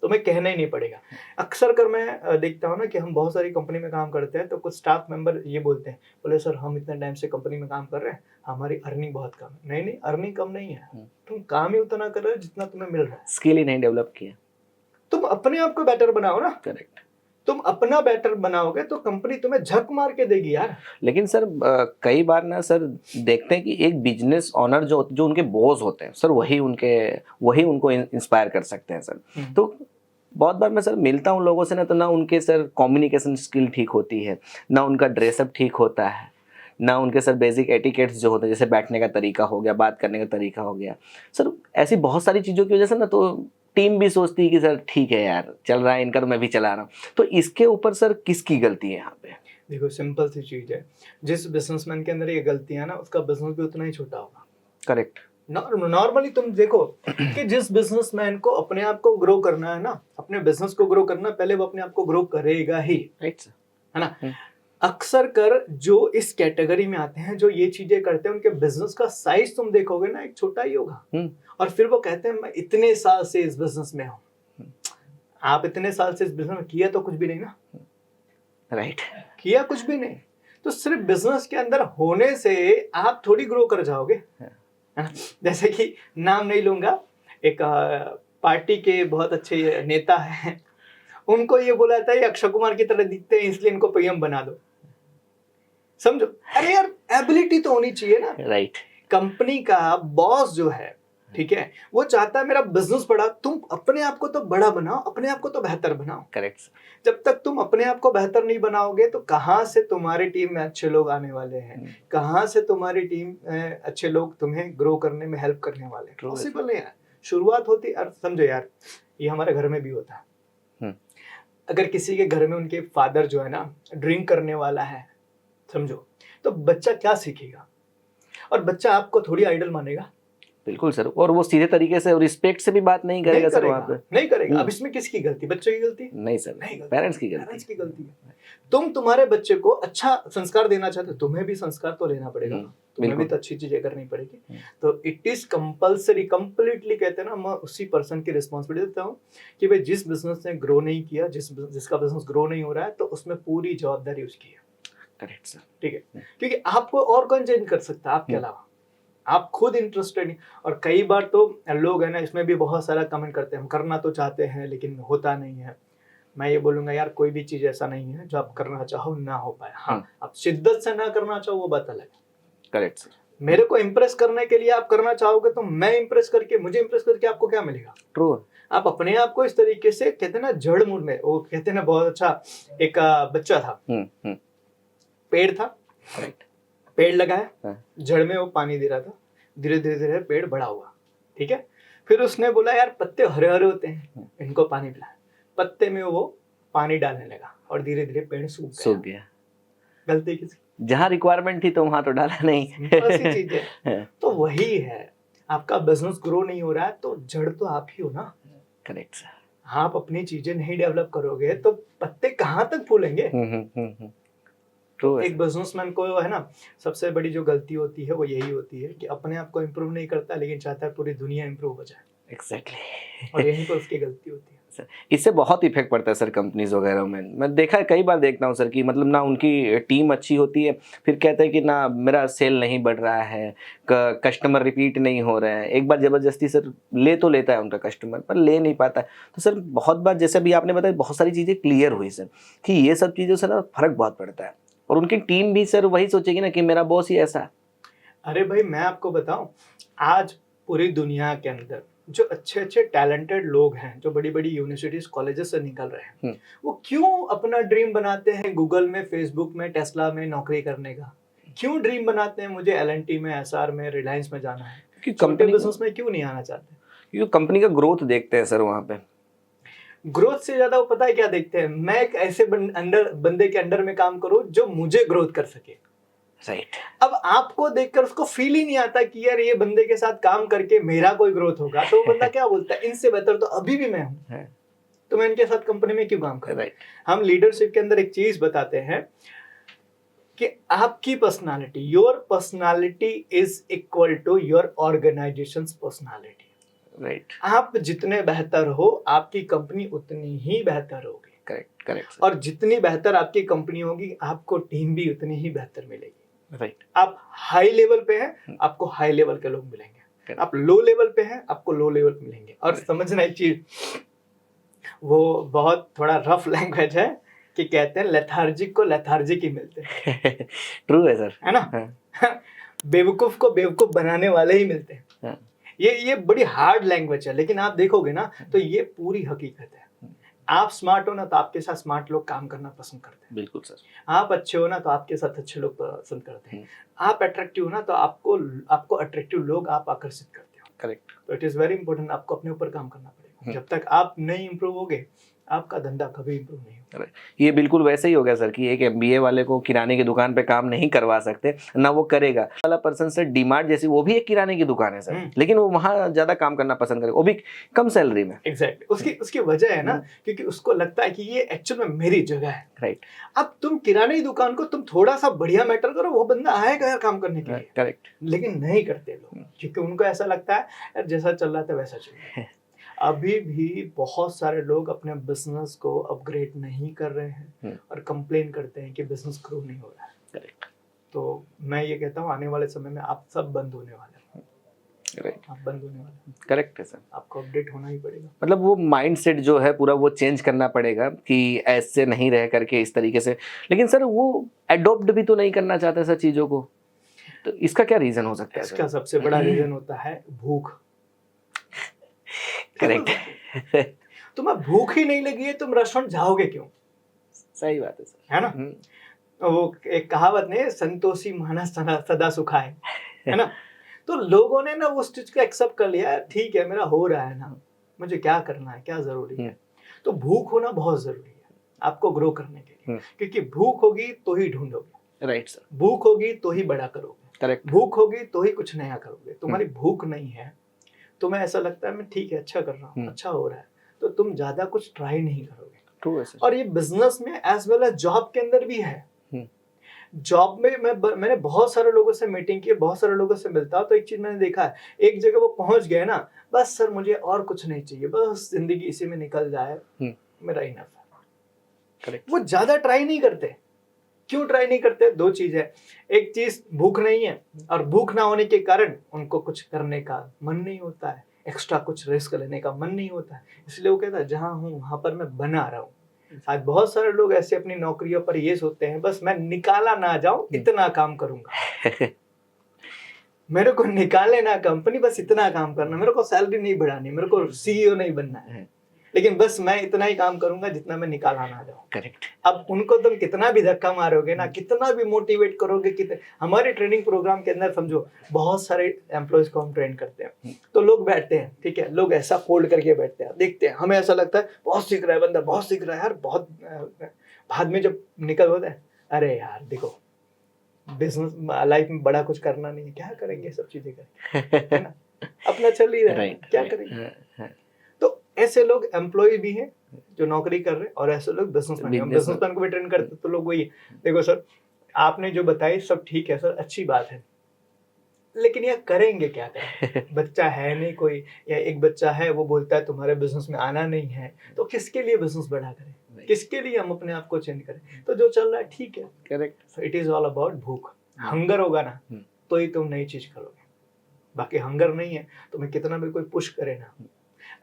तो मैं कहना ही नहीं पड़ेगा। अक्सर कर मैं देखता हूँ ना कि हम बहुत सारी कंपनी में काम करते हैं, तो कुछ स्टाफ मेंबर ये बोलते हैं, बोले सर हम इतने टाइम से कंपनी में काम कर रहे हैं, हमारी अर्निंग बहुत कम है। नहीं नहीं, अर्निंग कम नहीं है, तुम काम ही उतना कर रहे हो जितना तुम्हें मिल रहा है। स्किल ही नहीं डेवलप किया। तुम अपने आप को बेटर बनाओ ना। करेक्ट। तुम अपना बेटर बनाओगे तो कंपनी तुम्हें झक मार के देगी यार। लेकिन सर कई बार ना सर देखते हैं कि एक बिजनेस ओनर जो उनके बॉस होते हैं सर, वही उनको इंस्पायर कर सकते हैं सर। तो बहुत बार मैं सर मिलता हूँ लोगों से ना, तो ना उनके सर कम्युनिकेशन स्किल ठीक होती है, ना उनका ड्रेसअप ठीक होता है, ना उनके सर बेसिक एटिकेट्स जो होते हैं, जैसे बैठने का तरीका हो गया, बात करने का तरीका हो गया सर। ऐसी बहुत सारी चीज़ों की वजह से ना तो टीम भी सोचती है कि सर ठीक है यार, चल रहा है इनका तो मैं भी चला रहा हूँ। तो इसके ऊपर सर किसकी गलती है यहाँ पे? देखो सिंपल सी चीज है, जिस बिजनेसमैन के अंदर ये गलतियां ना, उसका बिजनेस भी उतना ही छोटा होगा। करेक्ट। नॉर्मली तुम देखो कि जिस बिजनेसमैन को अपने आप को ग्रो करना है ना, अपने बिजनेस को ग्रो करना, पहले वो अपने आप को ग्रो करेगा ही। राइट सर, है ना। अक्सर कर जो इस कैटेगरी में आते हैं, जो ये चीजें करते हैं, उनके बिजनेस का साइज तुम देखोगे ना, एक छोटा ही होगा। और फिर वो कहते हैं मैं इतने साल से इस बिजनेस में हूं। आप इतने साल से इस बिजनेस में किया तो कुछ भी नहीं ना। राइट। किया कुछ भी नहीं, तो सिर्फ बिजनेस के अंदर होने से आप थोड़ी ग्रो कर जाओगे। जैसे कि नाम नहीं लूंगा, एक पार्टी के बहुत अच्छे नेता हैं, उनको ये बोला था ये अक्षय कुमार की तरह दिखते हैं इसलिए इनको पीएम बना दो। समझो, अरे यार एबिलिटी तो होनी चाहिए ना। राइट। कंपनी का बॉस जो है, ठीक है, वो चाहता है मेरा बिजनेस बढ़ा, तुम अपने आप को तो बड़ा बनाओ, अपने आप को तो बेहतर बनाओ। करेक्ट। जब तक तुम अपने आप को बेहतर नहीं बनाओगे तो कहाँ से तुम्हारी टीम में अच्छे लोग आने वाले हैं, कहाँ से तुम्हारी टीम में अच्छे लोग तुम्हें ग्रो करने में हेल्प करने वाले हैं? पॉसिबल नहीं है। शुरुआत होती है, समझो यार, ये हमारे घर में भी होता है। अगर किसी के घर में उनके फादर जो है ना ड्रिंक करने वाला है, समझो, तो बच्चा क्या सीखेगा? और बच्चा आपको थोड़ी आइडल मानेगा। बिल्कुल सर, और वो सीधे तरीके से रिस्पेक्ट से भी बात नहीं करेगा सर वहाँ पे। नहीं करेगा। अब इसमें किसकी गलती? बच्चे की गलती? नहीं सर, नहीं, पेरेंट्स की गलती है। तुम तुम्हारे बच्चे को अच्छा संस्कार देना चाहते हो, तुम्हें भी संस्कार तो लेना पड़ेगा, तुम्हें भी तो अच्छी चीजें करनी पड़ेगी। तो इट इज कंपल्सरी, कंप्लीटली कहते हैं ना, मैं उसी पर्सन की रिस्पॉन्सिबिलिटी देता हूँ कि भाई जिस बिजनेस ने ग्रो नहीं किया, जिसका बिजनेस ग्रो नहीं हो रहा है, तो उसमें पूरी जवाबदारी उसकी है। Correct sir. ठीक है, क्योंकि आपको और कौन चेंज कर सकता है आपके अलावा? आप खुद इंटरेस्टेड नहीं। और कई बार तो लोग है ना, इसमें भी बहुत सारा कमेंट करते हैं, हम करना तो चाहते हैं लेकिन होता नहीं है। मैं ये बोलूंगा यार, कोई भी चीज ऐसा नहीं है जो आप करना चाहो ना हो पाए। हाँ, आप शिद्दत से ना करना चाहो वो बात अलग है। Correct sir. मेरे को इम्प्रेस करने के लिए आप करना चाहोगे तो मैं मुझे इम्प्रेस करके आपको क्या मिलेगा? ट्रू। आप अपने आप को इस तरीके से, कहते हैं ना, जड़ मूड में, वो कहते हैं ना, बहुत अच्छा एक बच्चा था, पेड़ था, पेड़ लगाया, जड़ में वो पानी दे रहा था, धीरे धीरे पेड़ बड़ा हुआ। ठीक है, फिर उसने बोला यार पत्ते हरे हरे होते हैं, इनको पानी पिला। पत्ते में वो पानी डालने लगा और धीरे धीरे पेड़ सूख गया। गलती किसकी? जहाँ रिक्वायरमेंट थी तो वहां तो डाला नहीं। ऐसी चीज है। तो वही है, आपका बिजनेस ग्रो नहीं हो रहा है तो जड़ तो आप ही हो ना। Correct sir. आप अपनी चीजें नहीं डेवलप करोगे तो पत्ते कहाँ तक फूलेंगे? तो एक बिजनेसमैन को है ना, सबसे बड़ी जो गलती होती है वो यही होती है कि अपने आप को इम्प्रूव नहीं करता लेकिन चाहता है पूरी दुनिया इम्प्रूव हो जाए। एग्जैक्टली। और यहीं पर उसकी गलती होती है। इससे बहुत इफेक्ट पड़ता है सर कंपनीज वगैरह में। मैं देखा है, कई बार देखता हूँ सर कि मतलब ना उनकी टीम अच्छी होती है, फिर कहते हैं कि ना मेरा सेल नहीं बढ़ रहा है, कस्टमर रिपीट नहीं हो रहे हैं। एक बार जबरदस्ती सर ले तो लेता है उनका कस्टमर, पर ले नहीं पाता है। तो सर बहुत बार, जैसे भी आपने बताया, बहुत सारी चीज़ें क्लियर हुई सर कि ये सब चीज़ों से ना फर्क बहुत पड़ता है, और उनकी टीम भी सर वही सोचेगी ना कि मेरा बॉस ही ऐसा है। अरे भाई मैं आपको बताऊं, आज पूरी दुनिया के अंदर जो अच्छे अच्छे टैलेंटेड लोग हैं, जो बड़ी बड़ी यूनिवर्सिटीज कॉलेजेस से निकल रहे हैं, वो क्यों अपना ड्रीम बनाते हैं गूगल में, फेसबुक में, टेस्ला में नौकरी करने का? क्यों ड्रीम बनाते हैं मुझे एल&टी में, एसआर में, रिलायंस में जाना है? क्योंकि छोटे कंपनी बिजनेस में क्यों नहीं आना चाहते? क्योंकि कंपनी का ग्रोथ देखते हैं सर वहाँ पे। ग्रोथ से ज्यादा वो पता है क्या देखते हैं? मैं एक ऐसे बंदे के अंडर में काम करूं जो मुझे ग्रोथ कर सके। राइट। अब आपको देखकर उसको फील ही नहीं आता कि यार ये बंदे के साथ काम करके मेरा कोई ग्रोथ होगा, तो वो बंदा क्या बोलता है, इनसे बेहतर तो अभी भी मैं हूं, तो मैं इनके साथ कंपनी में क्यों काम करूं? हम लीडरशिप के अंदर एक चीज बताते हैं कि आपकी personality, your personality is equal to your organisation's personality. Right. आप जितने बेहतर हो, आपकी कंपनी उतनी ही बेहतर होगी। Correct correct. और जितनी बेहतर आपकी कंपनी होगी, आपको टीम भी उतनी ही बेहतर मिलेगी। राइट। आप हाई लेवल पे हैं, आपको हाई लेवल के लोग मिलेंगे। आप लो लेवल पे हैं, आपको लो लेवल मिलेंगे। और समझना एक चीज, वो बहुत थोड़ा रफ लैंग्वेज है कि कहते हैं लेथार्जिक को लेथार्जिक ही मिलते हैं। ट्रू है सर, है ना? बेवकूफ को बेवकूफ बनाने वाले ही मिलते हैं। ये बड़ी हार्ड लैंग्वेज है, लेकिन आप देखोगे ना तो ये पूरी हकीकत है। आप स्मार्ट हो ना तो आपके साथ स्मार्ट लोग काम करना पसंद करते हैं। बिल्कुल सर। आप अच्छे हो ना तो आपके साथ अच्छे लोग पसंद करते हैं। आप अट्रैक्टिव हो ना तो आपको अट्रैक्टिव लोग आप आकर्षित करते हो। करेक्ट। तो इट इज वेरी इंपॉर्टेंट, आपको अपने ऊपर काम करना पड़ेगा। जब तक आप नहीं इंप्रूव होगे, आपका धंधा कभी इंप्रूव नहीं होगा। ये बिल्कुल वैसे ही हो गया सर कि एक एमबीए वाले को किराने की दुकान पे काम नहीं करवा सकते ना, वो करेगा वाला पर्सन सर डीमार्ट जैसी, वो भी एक किराने की दुकान है सर, लेकिन वो वहाँ ज्यादा काम करना पसंद करेगा, वो भी कम सैलरी में। एग्जैक्टली। उसकी वजह है ना, क्योंकि उसको लगता है कि ये एक्चुअल में मेरी जगह है। राइट। अब तुम किराने की दुकान को तुम थोड़ा सा बढ़िया मैटर करो, वो बंदा आएगा यार काम करने के लिए। करेक्ट। लेकिन नहीं करते लोग, क्योंकि उनको ऐसा लगता है यार जैसा चल रहा था वैसा चल रहा है। अभी भी बहुत सारे लोग अपने बिजनेस को अपग्रेड नहीं कर रहे हैं और कंप्लेन करते हैं कि बिजनेस ग्रो नहीं हो रहा है। करेक्ट। तो मैं ये कहता हूँ आने वाले समय में आप सब बंद होने वाले हैं। राइट। आप बंद होने वाले हैं। करेक्ट है सर। आपको अपडेट होना ही पड़ेगा। मतलब वो माइंडसेट जो है पूरा वो चेंज करना पड़ेगा कि ऐसे नहीं रह करके इस तरीके से। लेकिन सर वो अडॉप्ट भी तो नहीं करना चाहते सर चीजों को, तो इसका क्या रीजन हो सकता है? इसका सबसे बड़ा रीजन होता है भूख। करेक्ट। तुम्हें भूख ही नहीं लगी है, तुम रेस्टोरेंट जाओगे क्यों? सही बात है सर, है ना? वो एक कहावत नहीं है, संतोषी मानस सदा सुखा है ना? तो लोगों ने ना उस चीज को एक्सेप्ट कर लिया, ठीक है मेरा हो रहा है ना, मुझे क्या करना है, क्या जरूरी है। तो भूख होना बहुत जरूरी है आपको ग्रो करने के लिए, क्योंकि भूख होगी तो ही ढूंढोगे। Right sir. भूख होगी तो ही बड़ा करोगे। करेक्ट। भूख होगी तो ही कुछ नया करोगे। तुम्हारी भूख नहीं है, तुम्हें ऐसा लगता है मैं ठीक है अच्छा कर रहा हूँ, अच्छा हो रहा है, तो तुम ज्यादा कुछ ट्राई नहीं करोगे। ट्रू है सर। और ये बिजनेस में एज वेल एज जॉब के अंदर भी है। जॉब में मैंने बहुत सारे लोगों से मीटिंग की, बहुत सारे लोगों से मिलता हूं, तो एक चीज मैंने देखा है, एक जगह वो पहुंच गए ना, बस सर मुझे और कुछ नहीं चाहिए, बस जिंदगी इसी में निकल जाए, मेरा इनफ है। करेक्ट। वो ज्यादा ट्राई नहीं करते। क्यों ट्राई नहीं करते? दो चीज है, एक चीज भूख नहीं है, और भूख ना होने के कारण उनको कुछ करने का मन नहीं होता है, एक्स्ट्रा कुछ रिस्क लेने का मन नहीं होता है, इसलिए वो कहता है जहां हूं वहां पर मैं बना रहा हूं। आज बहुत सारे लोग ऐसे अपनी नौकरियों पर ये सोचते हैं बस मैं निकाला ना जाऊं, इतना काम करूंगा। मेरे को निकाले ना कंपनी, बस इतना काम करना, मेरे को सैलरी नहीं बढ़ानी, मेरे को सीईओ नहीं बनना है, लेकिन बस मैं इतना ही काम करूंगा जितना मैं निकाला ना जाऊं। करेक्ट। अब उनको तुम कितना भी धक्का मारोगे ना, कितना भी मोटिवेट करोगे, कितने हमारे ट्रेनिंग प्रोग्राम के अंदर समझो बहुत सारे एम्प्लॉयज को हम ट्रेन करते हैं, तो लोग बैठते हैं, ठीक है, लोग ऐसा फोल्ड करके बैठते हैं, देखते हैं, हमें ऐसा लगता है बहुत सीख रहा है बंदा, बहुत सीख रहा है यार, बहुत। बाद में जब निकल होता है, अरे यार देखो बिजनेस लाइफ में बड़ा कुछ करना नहीं है, क्या करेंगे सब चीजें करके, है ना, अपना चल ही रहा है, क्या करेंगे। तो ऐसे लोग एम्प्लॉय भी हैं जो नौकरी कर रहे हैं, और ऐसे लोग बिजनेसमैन को भी ट्रेन करते, तो लोग वही देखो सर आपने जो बताई सब ठीक है सर, अच्छी बात है, लेकिन ये करेंगे क्या करें? बच्चा है नहीं कोई, या एक बच्चा है वो बोलता है तुम्हारे बिजनेस में आना नहीं है, तो किसके लिए बिजनेस बड़ा करें, किसके लिए हम अपने आप को चेंज करें? तो जो चल रहा है ठीक है। Correct. So it is all about भूख। हंगर होगा ना तो ही तुम नई चीज करोगे, बाकी हंगर नहीं है तो मैं कितना भी कोई पुश करे ना,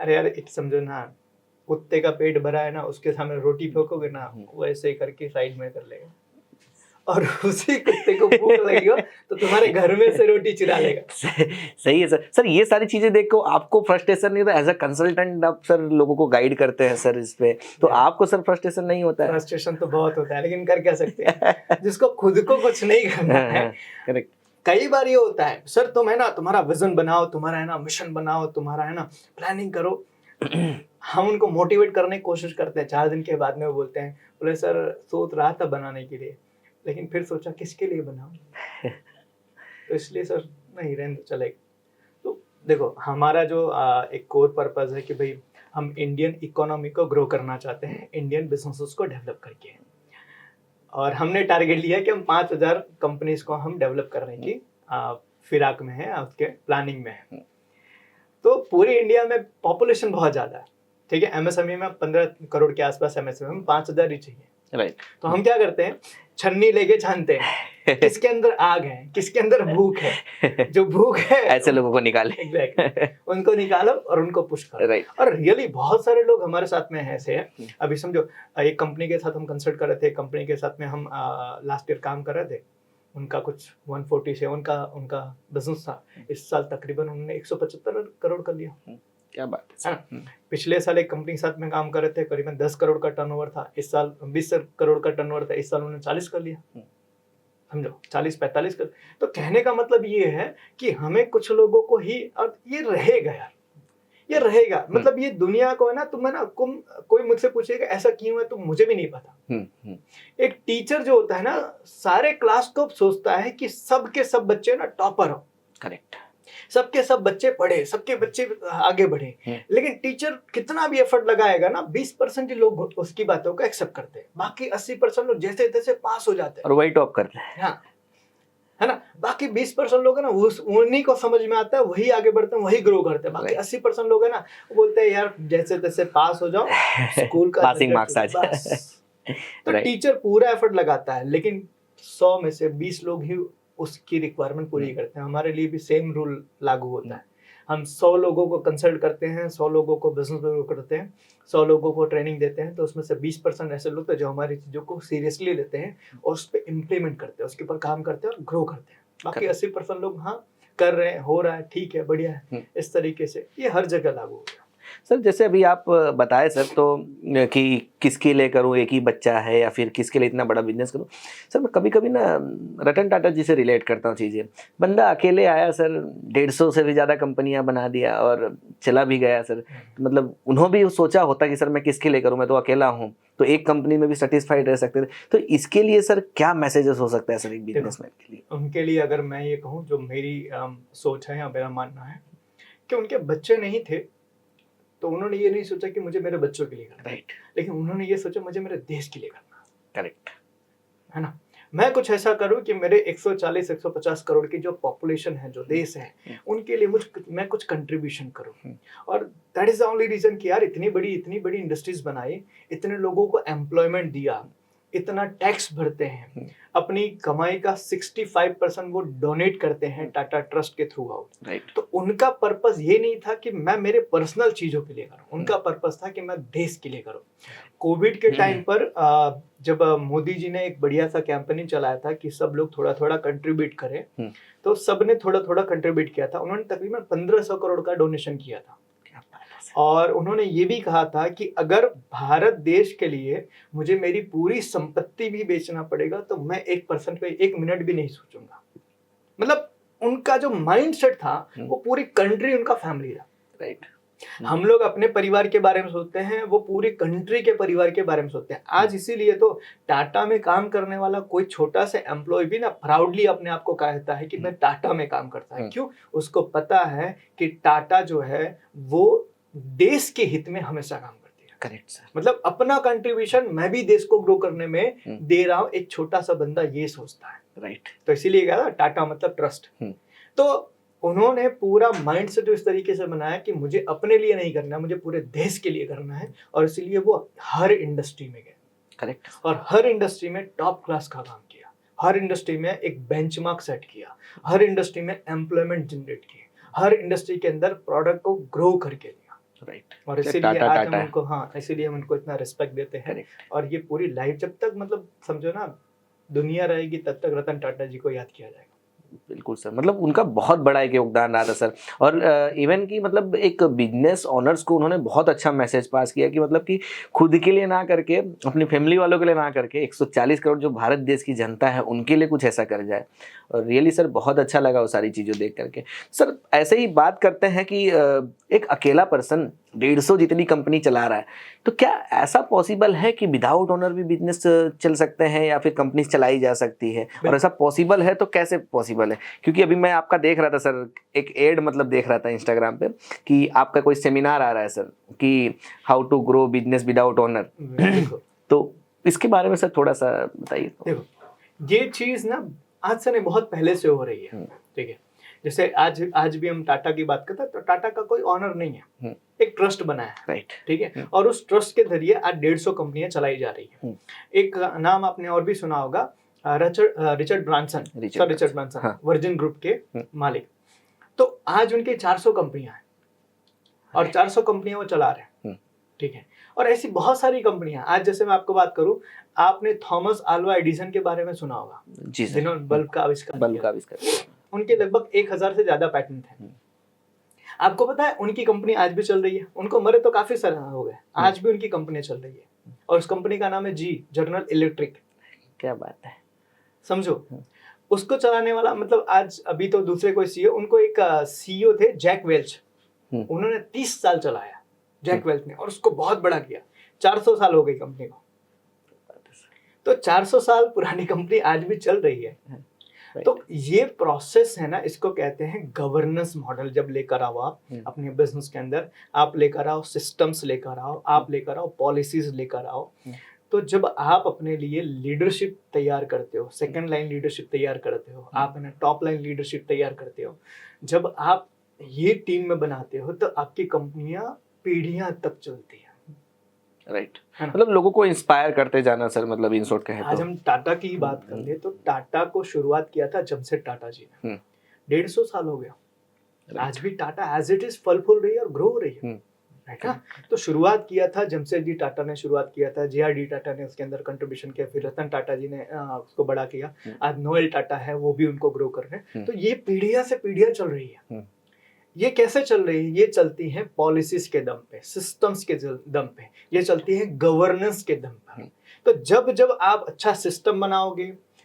अरे यार एक समझो ना, कुत्ते का पेट भरा है ना, उसके सामने रोटी फेंकोगे ना, वो ऐसे ही करके साइड में कर लेगा। और उसी कुत्ते को भूख लगी हो तो तुम्हारे घर में से रोटी चुरा लेगा। सही है सर। सर ये सारी चीजें देख को आपको फ्रस्ट्रेशन नहीं होता? एज अ कंसल्टेंट आप सर लोगों को गाइड करते हैं सर इस पे, तो आपको सर फ्रस्ट्रेशन नहीं होता है? फ्रस्ट्रेशन तो बहुत होता है, लेकिन कर क्या सकते हैं, जिसको खुद को कुछ नहीं करना है। करेक्ट। कई बार ये होता है सर, तुम है ना तुम्हारा विजन बनाओ, तुम्हारा है ना मिशन बनाओ, तुम्हारा है ना प्लानिंग करो। हम उनको मोटिवेट करने की कोशिश करते हैं, 4 दिन के बाद में वो बोलते हैं, बोले सर सोच रहा था बनाने के लिए, लेकिन फिर सोचा किसके लिए बनाऊं, तो इसलिए सर नहीं रहने दो, चलेगा। तो देखो हमारा जो एक कोर पर्पस है कि भाई हम इंडियन इकोनॉमी को ग्रो करना चाहते हैं, इंडियन बिजनेसेस को डेवलप करके, और हमने टारगेट लिया कि हम 5000 कंपनीज को हम डेवलप करने की फिराक में है, उसके प्लानिंग में है। तो पूरी इंडिया में पॉपुलेशन बहुत ज़्यादा है, ठीक है, एमएसएमई में 15 करोड़ के आसपास एमएसएमई में 5000 ही चाहिए। राइट। तो हम क्या करते हैं, छन्नी लेके छानते हैं किसके अंदर आग है, किसके अंदर भूख है, जो भूख है ऐसे लोगों को निकाले। एग्जैक्टली उनको निकालो और उनको पुश करो। राइट। और रियली बहुत सारे लोग हमारे साथ में ऐसे हैं। अभी समझो एक कंपनी के साथ हम कंसल्ट कर रहे थे, कंपनी के साथ में हम लास्ट ईयर काम कर रहे थे, उनका कुछ 147 का उनका बिजनेस था, इस साल तकरीबन उन्होंने 175 करोड़ कर लिया। क्या बात है सर। पिछले साल एक कंपनी के साथ में काम कर रहे थे, करीबन 10 करोड़ का टर्नओवर था, इस साल 20 करोड़ का टर्नओवर था, इस साल उन्होंने 40 कर लिया। समझो 40-45 कर। तो कहने का मतलब ये है कि हमें कुछ लोगों को ही, और ये रहेगा यार, ये रहेगा, मतलब ये दुनिया को है ना, तुम है ना, कोई मुझसे पूछेगा ऐसा क्यों है, तो मुझे भी नहीं पता। एक टीचर जो होता है ना, सारे क्लास को सोचता है कि सब के सब बच्चे ना टॉपर हो। करेक्ट। सबके सब बच्चे पढ़े, सबके बच्चे आगे बढ़े, लेकिन टीचर कितना भी एफर्ट लगाएगा ना, 20% ही लोग उसकी बातों को एक्सेप्ट करते हैं, बाकी 80% लोग जैसे तैसे पास हो जाते हैं और वही टॉप करते हैं। हाँ, है ना। बाकी 20% लोग है ना, उन्हीं को समझ में आता है, वही आगे बढ़ते हैं, वही ग्रो करते हैं। बाकी 80% लोग है ना, वो बोलते हैं यार जैसे तैसे पास हो जाओ, स्कूल का पासिंग मार्क्स आ जाए। बस। तो टीचर पूरा एफर्ट लगाता है, लेकिन 100 में से 20 लोग ही उसकी रिक्वायरमेंट पूरी करते हैं। हमारे लिए भी सेम रूल लागू होता है। हम 100 लोगों को कंसल्ट करते हैं, 100 लोगों को बिजनेस ग्रो करते हैं, 100 लोगों को ट्रेनिंग देते हैं, तो उसमें से 20% ऐसे लोग हैं जो हमारी चीज़ों को सीरियसली लेते हैं और उस पर इम्प्लीमेंट करते हैं, उसके ऊपर काम करते हैं और ग्रो करते हैं। बाकी 80% लोग हाँ कर रहे हैं, हो रहा है, ठीक है, बढ़िया है, इस तरीके से ये हर जगह लागू हो गया। सर जैसे अभी आप बताए सर, तो कि किसके लिए करूं, एक ही बच्चा है या फिर किसके लिए इतना बड़ा बिजनेस करूं। सर मैं कभी कभी ना रतन टाटा जी से रिलेट करता हूं चीज़ें। बंदा अकेले आया सर, 150 से भी ज़्यादा कंपनियां बना दिया और चला भी गया सर। मतलब उन्होंने भी सोचा होता कि सर मैं किसके लिए करूं, मैं तो अकेला हूँ, तो एक कंपनी में भी सेटिस्फाइड रह सकते थे। तो इसके लिए सर क्या मैसेजेस हो सकता है सर एक बिजनेसमैन के लिए? उनके लिए अगर मैं ये कहूँ, जो मेरी सोच है या मेरा मानना है कि उनके बच्चे नहीं थे, तो उन्होंने ये नहीं सोचा कि मुझे मेरे बच्चों के लिए करना, राइट, लेकिन उन्होंने ये सोचा मुझे मेरे देश के लिए करना। करेक्ट है ना। मैं कुछ ऐसा करूं कि मेरे 140-150 करोड़ की जो पॉपुलेशन है, जो देश है, उनके लिए मैं कुछ कंट्रीब्यूशन करूं। और that is the only reason कि यार इतनी बड़ी इंडस्ट्रीज बनाई, इतने लोगों को एम्प्लॉयमेंट दिया, इतना टैक्स भरते हैं, अपनी कमाई का 65% वो डोनेट करते हैं टाटा ट्रस्ट के थ्रू आउट। राइट। तो उनका पर्पस ये नहीं था कि मैं मेरे पर्सनल चीजों के लिए करूं, उनका पर्पस था कि मैं देश के लिए करूं। कोविड के टाइम पर जब मोदी जी ने एक बढ़िया सा कैंपेन चलाया था कि सब लोग थोड़ा थोड़ा कंट्रीब्यूट करें, तो सबने थोड़ा थोड़ा कंट्रीब्यूट किया था। उन्होंने तकरीबन 1500 करोड़ का डोनेशन किया था, और उन्होंने ये भी कहा था कि अगर भारत देश के लिए मुझे मेरी पूरी संपत्ति भी बेचना पड़ेगा तो मैं 1% पे 1 मिनट भी नहीं सोचूंगा। मतलब उनका जो माइंडसेट था वो पूरी कंट्री उनका फैमिली था। राइट। हम लोग अपने परिवार के बारे में सोचते हैं, वो पूरी कंट्री के परिवार के बारे में सोचते हैं। आज इसीलिए तो टाटा में काम करने वाला कोई छोटा सा एम्प्लॉय भी ना प्राउडली अपने आप को कहता है कि मैं टाटा में काम करता है। क्यों? उसको पता है कि टाटा जो है वो देश के हित में हमेशा काम करती है। Correct sir. मतलब अपना कंट्रीब्यूशन मैं भी देश को ग्रो करने में दे रहा हूँ, एक छोटा सा बंदा ये सोचता है। राइट। तो इसीलिए कहा टाटा मतलब ट्रस्ट। तो उन्होंने पूरा माइंड सेट इस तरीके से बनाया कि मुझे अपने लिए नहीं करना, मुझे पूरे देश के लिए करना है, और इसीलिए वो हर इंडस्ट्री में गए। करेक्ट। और हर इंडस्ट्री में टॉप क्लास का काम किया, हर इंडस्ट्री में एक बेंचमार्क सेट किया, हर इंडस्ट्री में एम्प्लॉयमेंट जनरेट किए, हर इंडस्ट्री के अंदर प्रोडक्ट को ग्रो करके लिया। राइट। और इसीलिए आज हम उनको इसीलिए हम उनको इतना रिस्पेक्ट देते हैं। और ये पूरी लाइफ जब तक, मतलब समझो ना, दुनिया रहेगी तब तक रतन टाटा जी को याद किया जाएगा। बिल्कुल सर, मतलब उनका बहुत बड़ा एक योगदान रहा था सर। और इवन कि मतलब एक बिजनेस ओनर्स को उन्होंने बहुत अच्छा मैसेज पास किया कि मतलब कि खुद के लिए ना करके, अपनी फैमिली वालों के लिए ना करके, 140 करोड़ जो भारत देश की जनता है उनके लिए कुछ ऐसा कर जाए। और रियली सर बहुत अच्छा लगा वो सारी चीज़ें देख करके। सर ऐसे ही बात करते हैं कि एक अकेला पर्सन 150 जितनी कंपनी चला रहा है, तो क्या ऐसा पॉसिबल है कि विदाउट ओनर भी बिजनेस चल सकते हैं या फिर कंपनी चलाई जा सकती है? और ऐसा पॉसिबल है तो कैसे पॉसिबल है? क्योंकि अभी मैं आपका देख रहा था सर, एक एड मतलब देख रहा था इंस्टाग्राम पे कि आपका कोई सेमिनार आ रहा है सर कि how to grow business without owner. तो इसके बारे में सर थोड़ा सा बताइए। देखो, ये चीज ना आज से नहीं, बहुत पहले से हो रही है। ठीक है, जैसे आज भी हम टाटा की बात करते हैं तो टाटा का कोई ऑनर नहीं है, एक ट्रस्ट बना है। राइट। ठीक है, और उस ट्रस्ट के जरिए आज 150 कंपनियां चलाई जा रही है। एक नाम आपने और भी सुना होगा, रिचर्ड ब्रांसन, वर्जिन ग्रुप के मालिक। तो आज उनके 400 कंपनियां हैं और 400 कंपनियां वो चला रहे हैं। ठीक है, और ऐसी बहुत सारी कंपनियां आज, जैसे मैं आपको बात करूं, आपने थॉमस आल्वा एडिसन के बारे में सुना होगा जी सर, जिन्होंने बल्ब का आविष्कार किया। उनके लगभग 1000 से ज्यादा पैटेंट हैं। आपको पता है उनकी कंपनी आज भी चल रही है, उनको मरे तो काफी साल हो गए, आज भी उनकी कंपनी चल रही है और उस कंपनी का नाम है जनरल इलेक्ट्रिक। क्या बात है, समझो। उसको चलाने वाला, मतलब आज अभी तो दूसरे कोई सीईओ, उनको एक सीईओ थे जैक वेल्च, उन्होंने 30 साल चलाया जैक वेल्च ने, और उसको बहुत बड़ा किया। 400 साल हो गई कंपनी को, तो 400 साल पुरानी कंपनी आज भी चल रही है। तो ये प्रोसेस है ना, इसको कहते हैं गवर्नेंस मॉडल। जब लेकर आओ आप अपने बिजनेस के अंदर, आप लेकर आओ सिस्टम्स, लेकर आओ, आप लेकर आओ पॉलिसीज, लेकर आओ। तो जब आप अपने लिए लीडरशिप तैयार करते हो, सेकंड लाइन लीडरशिप तैयार करते हो, आप है ना टॉप लाइन लीडरशिप तैयार करते हो, जब आप ये टीम में बनाते हो, तो आपकी कंपनियां पीढ़ियां तक चलती है। राइट, मतलब लोगों को इंस्पायर करते जाना सर, मतलब इन शॉर्ट कहें तो। आज हम टाटा की बात कर ले तो टाटा को शुरुआत किया था जमशेद टाटा जी ने, 150 साल हो गया। आज भी टाटा एज इट इज फल फूल रही है और ग्रो हो रही है, राइट ना। तो शुरुआत किया था जमशेद जी टाटा ने, शुरुआत किया था JRD टाटा ने, उसके अंदर कंट्रीब्यूशन किया, फिर रतन टाटा जी ने उसको बड़ा किया। आज नोएल टाटा है, वो भी उनको ग्रो कर रहे हैं। तो ये पीढ़ियां से पीढ़ियां चल रही है। ये कैसे चल रही है? ये चलती है पॉलिसीज के दम पे, सिस्टम्स के दम पे, ये चलती है गवर्नेंस के दम पे। तो जब जब आप अच्छा सिस्टम बनाओगे,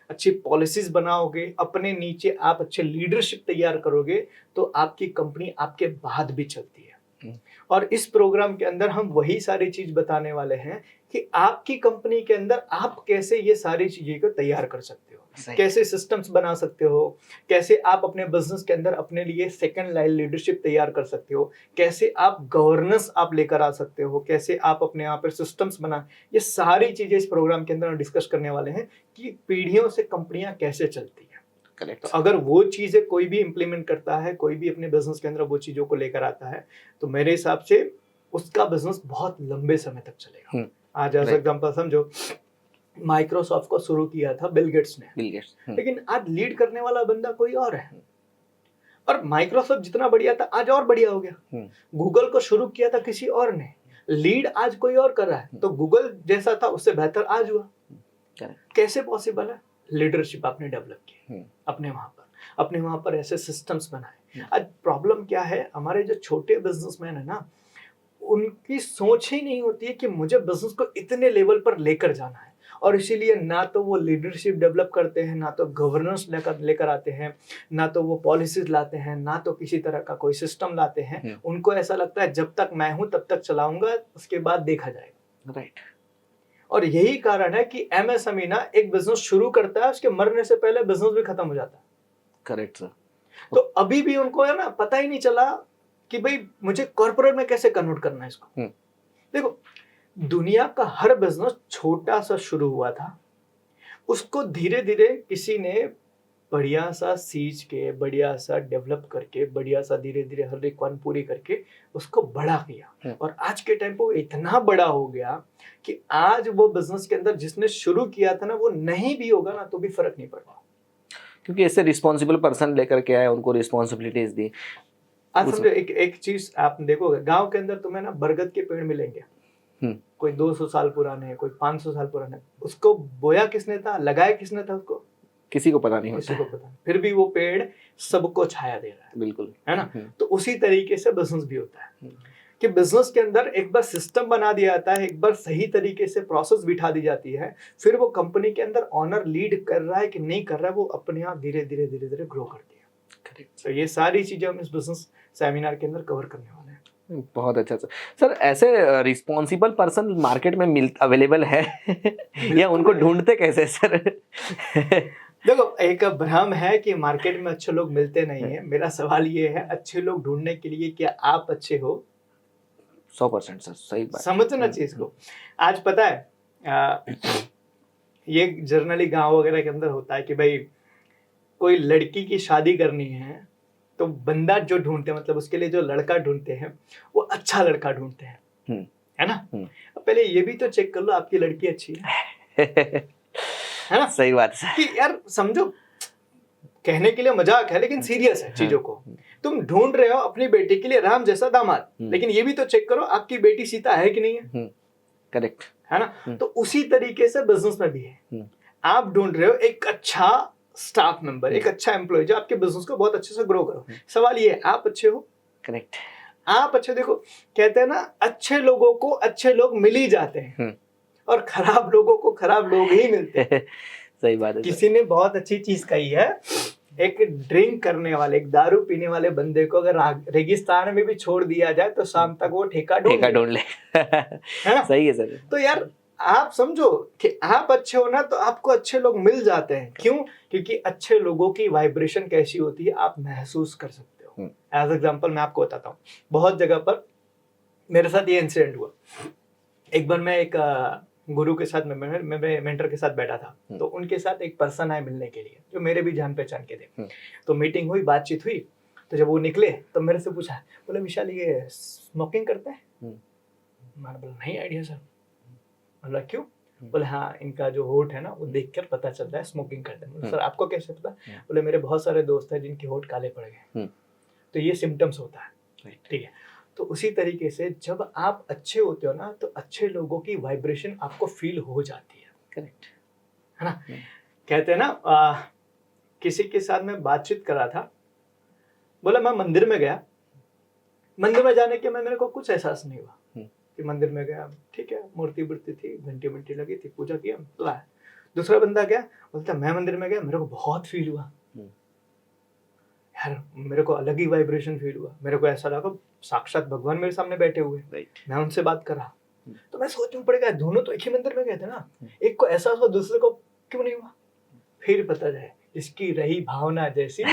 अच्छी पॉलिसीज बनाओगे, अपने नीचे आप अच्छे लीडरशिप तैयार करोगे, तो आपकी कंपनी आपके बाद भी चलती है। और इस प्रोग्राम के अंदर हम वही सारी चीज बताने वाले हैं कि आपकी कंपनी के अंदर आप कैसे ये सारी चीजें को तैयार कर सकते हो, कैसे सिस्टम्स बना सकते हो, कैसे आप अपने बिजनेस के अंदर अपने लिए सेकंड लाइन लीडरशिप तैयार कर सकते हो, कैसे आप गवर्नेंस आप लेकर आ सकते हो, कैसे आप अपने यहाँ पर सिस्टम्स बना। ये सारी चीजें इस प्रोग्राम के अंदर डिस्कस करने वाले हैं कि पीढ़ियों से कंपनियां कैसे चलती है। तो अगर वो चीजें कोई भी इंप्लीमेंट करता है, कोई भी अपने बिजनेस के अंदर वो चीजों को लेकर आता है, तो मेरे हिसाब से उसका बिजनेस बहुत लंबे समय तक चलेगा। आज एज एग्जांपल समझो, माइक्रोसॉफ्ट को शुरू किया था बिल गेट्स ने, लेकिन आज लीड करने वाला बंदा कोई और है। और माइक्रोसॉफ्ट जितना बढ़िया था आज और बढ़िया हो गया। गूगल को शुरू किया था किसी और ने, लीड आज कोई और कर रहा है, तो गूगल जैसा था उससे बेहतर आज हुआ। कैसे पॉसिबल है? लीडरशिप आपने डेवलप की अपने वहां पर ऐसे सिस्टम्स बनाए। आज प्रॉब्लम क्या है, हमारे जो छोटे बिजनेसमैन है ना, उनकी सोच ही नहीं होती है कि मुझे बिजनेस को इतने लेवल पर लेकर जाना है, और इसीलिए ना तो वो लीडरशिप डेवलप करते हैं, ना तो गवर्नेंस लेकर आते हैं, ना तो वो पॉलिसीज लाते हैं, ना तो किसी तरह का कोई सिस्टम लाते हैं। उनको ऐसा लगता है जब तक मैं हूं तब तक चलाऊंगा, उसके बाद देखा जाएगा। राइट। और यही कारण है कि MSME ना एक बिजनेस शुरू करता है, उसके मरने से पहले बिजनेस भी खत्म हो जाता है। Correct sir. तो अभी भी उनको है ना पता ही नहीं चला कि भाई मुझे कॉर्पोरेट में कैसे कन्वर्ट करना है इसको। देखो, दुनिया का हर बिजनेस छोटा सा शुरू हुआ था, उसको धीरे धीरे किसी ने बढ़िया सा सींच के, बढ़िया सा डेवलप करके, बढ़िया सा धीरे धीरे हर रिक्वायरमेंट पूरी करके उसको बड़ा किया। और आज के टाइम पे वो इतना बड़ा हो गया कि आज वो बिजनेस के अंदर जिसने शुरू किया था ना, वो नहीं भी होगा ना तो भी फर्क नहीं पड़ता, क्योंकि ऐसे रिस्पॉन्सिबल पर्सन लेकर के आए, उनको रिस्पॉन्सिबिलिटीज दी। आज समझो, एक चीज आप देखोगे, गांव के अंदर तुम्हें ना बरगद के पेड़ मिलेंगे, कोई 200 साल पुराने हैं, कोई 500 साल पुराने हैं। उसको बोया किसने था, लगाया किसने था उसको, किसी को पता नहीं किसी होता को पता नहीं। फिर भी वो पेड़ सबको छाया दे रहा है, बिल्कुल। है ना। तो उसी तरीके से बिजनेस भी होता है कि बिजनेस के अंदर एक बार सिस्टम बना दिया जाता है, एक बार सही तरीके से प्रोसेस बिठा दी जाती है, फिर वो कंपनी के अंदर ऑनर लीड कर रहा है कि नहीं कर रहा है, वो अपने आप धीरे धीरे धीरे धीरे ग्रो करती है। करेक्ट। तो ये सारी चीजें हम इस बिजनेस सेमिनार के अंदर कवर करने वाले हैं। बहुत अच्छा सर। सर ऐसे रिस्पॉन्सिबल पर्सन मार्केट में मिल अवेलेबल है या उनको ढूंढते कैसे सर? देखो, एक भ्रम है कि मार्केट में अच्छे लोग मिलते नहीं है। मेरा सवाल ये है, अच्छे लोग ढूंढने के लिए क्या आप अच्छे हो? 100% सर, सही बात। समझना चीज को। आज पता है ये जनरली गांव वगैरह के अंदर होता है कि भाई कोई लड़की की शादी करनी है तो बंदा जो ढूंढते हैं, मतलब उसके लिए जो लड़का ढूंढते हैं वो अच्छा लड़का ढूंढते हैं, है ना। अब पहले ये भी तो चेक कर लो आपकी लड़की अच्छी है ना। सही बात है कि यार समझो, कहने के लिए मजाक है लेकिन सीरियस है चीजों को। तुम ढूंढ रहे हो अपनी बेटी के लिए राम जैसा दामाद, लेकिन ये भी तो चेक करो आपकी बेटी सीता है कि नहीं है। करेक्ट है ना। तो उसी तरीके से बिजनेस में भी है। आप ढूंढ रहे हो एक अच्छा स्टाफ मेंबर, एक अच्छा एम्प्लॉय जो आपके बिजनेस को बहुत अच्छे से ग्रो करो। सवाल ये है, आप अच्छे हो? करेक्ट। आप अच्छे, देखो कहते हैं ना, अच्छे लोगों को अच्छे लोग मिल ही जाते हैं और खराब लोगों को खराब लोग ही मिलते हैं। सही बात है। किसी ने बहुत अच्छी चीज कही है, एक ड्रिंक करने वाले, एक दारू पीने वाले बंदे को अगर रेगिस्तान में भी छोड़ दिया जाए तो शाम तक वो ठेका ढूंढ ले है ना। सही है सर। तो यार आप समझो कि आप अच्छे हो ना तो आपको अच्छे लोग मिल जाते हैं। क्यों? क्योंकि अच्छे लोगों की वाइब्रेशन कैसी होती है आप महसूस कर सकते हो। एज एग्जांपल मैं आपको बताता हूँ, बहुत जगह पर मेरे साथ ये इंसिडेंट हुआ। एक बार मैं एक गुरु के साथ, मैं मेंटर के साथ बैठा था, तो उनके साथ एक पर्सन आए मिलने के लिए जो मेरे भी जान पहचान के थे। तो मीटिंग हुई, बातचीत हुई, तो जब वो निकले तो मेरे से पूछा, बोले विशाल ये स्मोकिंग करते हैं? मैंने बोला नहीं आइडिया सर। बोला क्यों? बोले हाँ, इनका जो होठ है ना वो देखकर पता चलता है स्मोकिंग करते हैं। सर आपको कैसे पता? बोले मेरे बहुत सारे दोस्त हैं जिनके होठ काले पड़ गए, तो ये सिम्टम्स होता है। ठीक है। तो उसी तरीके से जब आप अच्छे होते हो ना तो अच्छे लोगों की वाइब्रेशन आपको फील हो जाती है। करेक्ट है ना। कहते हैं ना, किसी के साथ मैं बातचीत कर रहा था, बोला मैं मंदिर में गया, मंदिर में जाने के मेरे को कुछ एहसास नहीं हुआ कि मंदिर में गया, ठीक है, मूर्ति वूर्ति थी, घंटी वंटी लगी थी, पूजा किया, लाया। दूसरा बंदा गया, बोलता मैं मंदिर में गया, मेरे को बहुत फील हुआ यार, मेरे को अलग ही वाइब्रेशन फील हुआ, मेरे को ऐसा लगा साक्षात भगवान मेरे सामने बैठे हुए, मैं उनसे बात कर रहा। तो मैं सोचना पड़ेगा, दोनों तो एक ही मंदिर में गए थे ना, एक को एहसास हुआ दूसरे को क्यों नहीं हुआ? फिर पता जाए इसकी रही भावना जैसी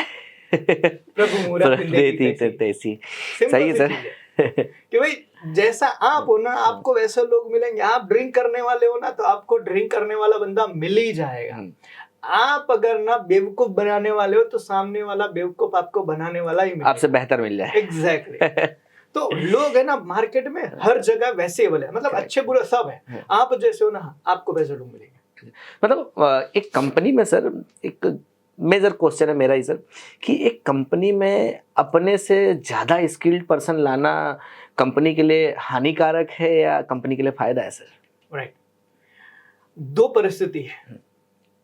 प्रभु मूरत तैसी। सही है सर कि भाई जैसा आप हो ना आपको वैसे लोग मिलेंगे। आप ड्रिंक करने वाले हो ना तो आपको ड्रिंक करने वाला बंदा मिल ही जाएगा। आप अगर ना बेवकूफ बनाने वाले हो तो सामने वाला बेवकूफ आपको बनाने वाला ही मिलेगा, आपसे बेहतर मिल जाए। एग्जैक्टली। तो लोग है ना मार्केट में हर जगह वैसे वाले, मतलब अच्छे बुरे सब है। आप जैसे हो ना आपको वैसे लोग मिलेंगे। मतलब एक कंपनी में सर, एक मेजर क्वेश्चन है मेरा ही सर, कि एक कंपनी में अपने से ज़्यादा स्किल्ड पर्सन लाना कंपनी के लिए हानिकारक है या कंपनी के लिए फायदा है सर? राइट। दो परिस्थिति है,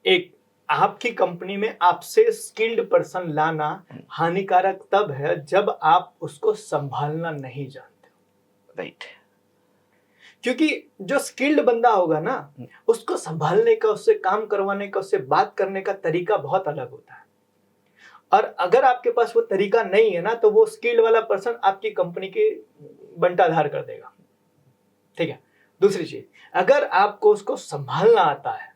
एक आपकी कंपनी में आपसे स्किल्ड पर्सन लाना हानिकारक तब है जब आप उसको संभालना नहीं जानते हो। राइट। क्योंकि जो स्किल्ड बंदा होगा ना उसको संभालने का, उससे काम करवाने का, उससे बात करने का तरीका बहुत अलग होता है। और अगर आपके पास वो तरीका नहीं है ना तो वो स्किल्ड वाला पर्सन आपकी कंपनी के बंटाधार कर देगा। ठीक है। दूसरी चीज, अगर आपको उसको संभालना आता है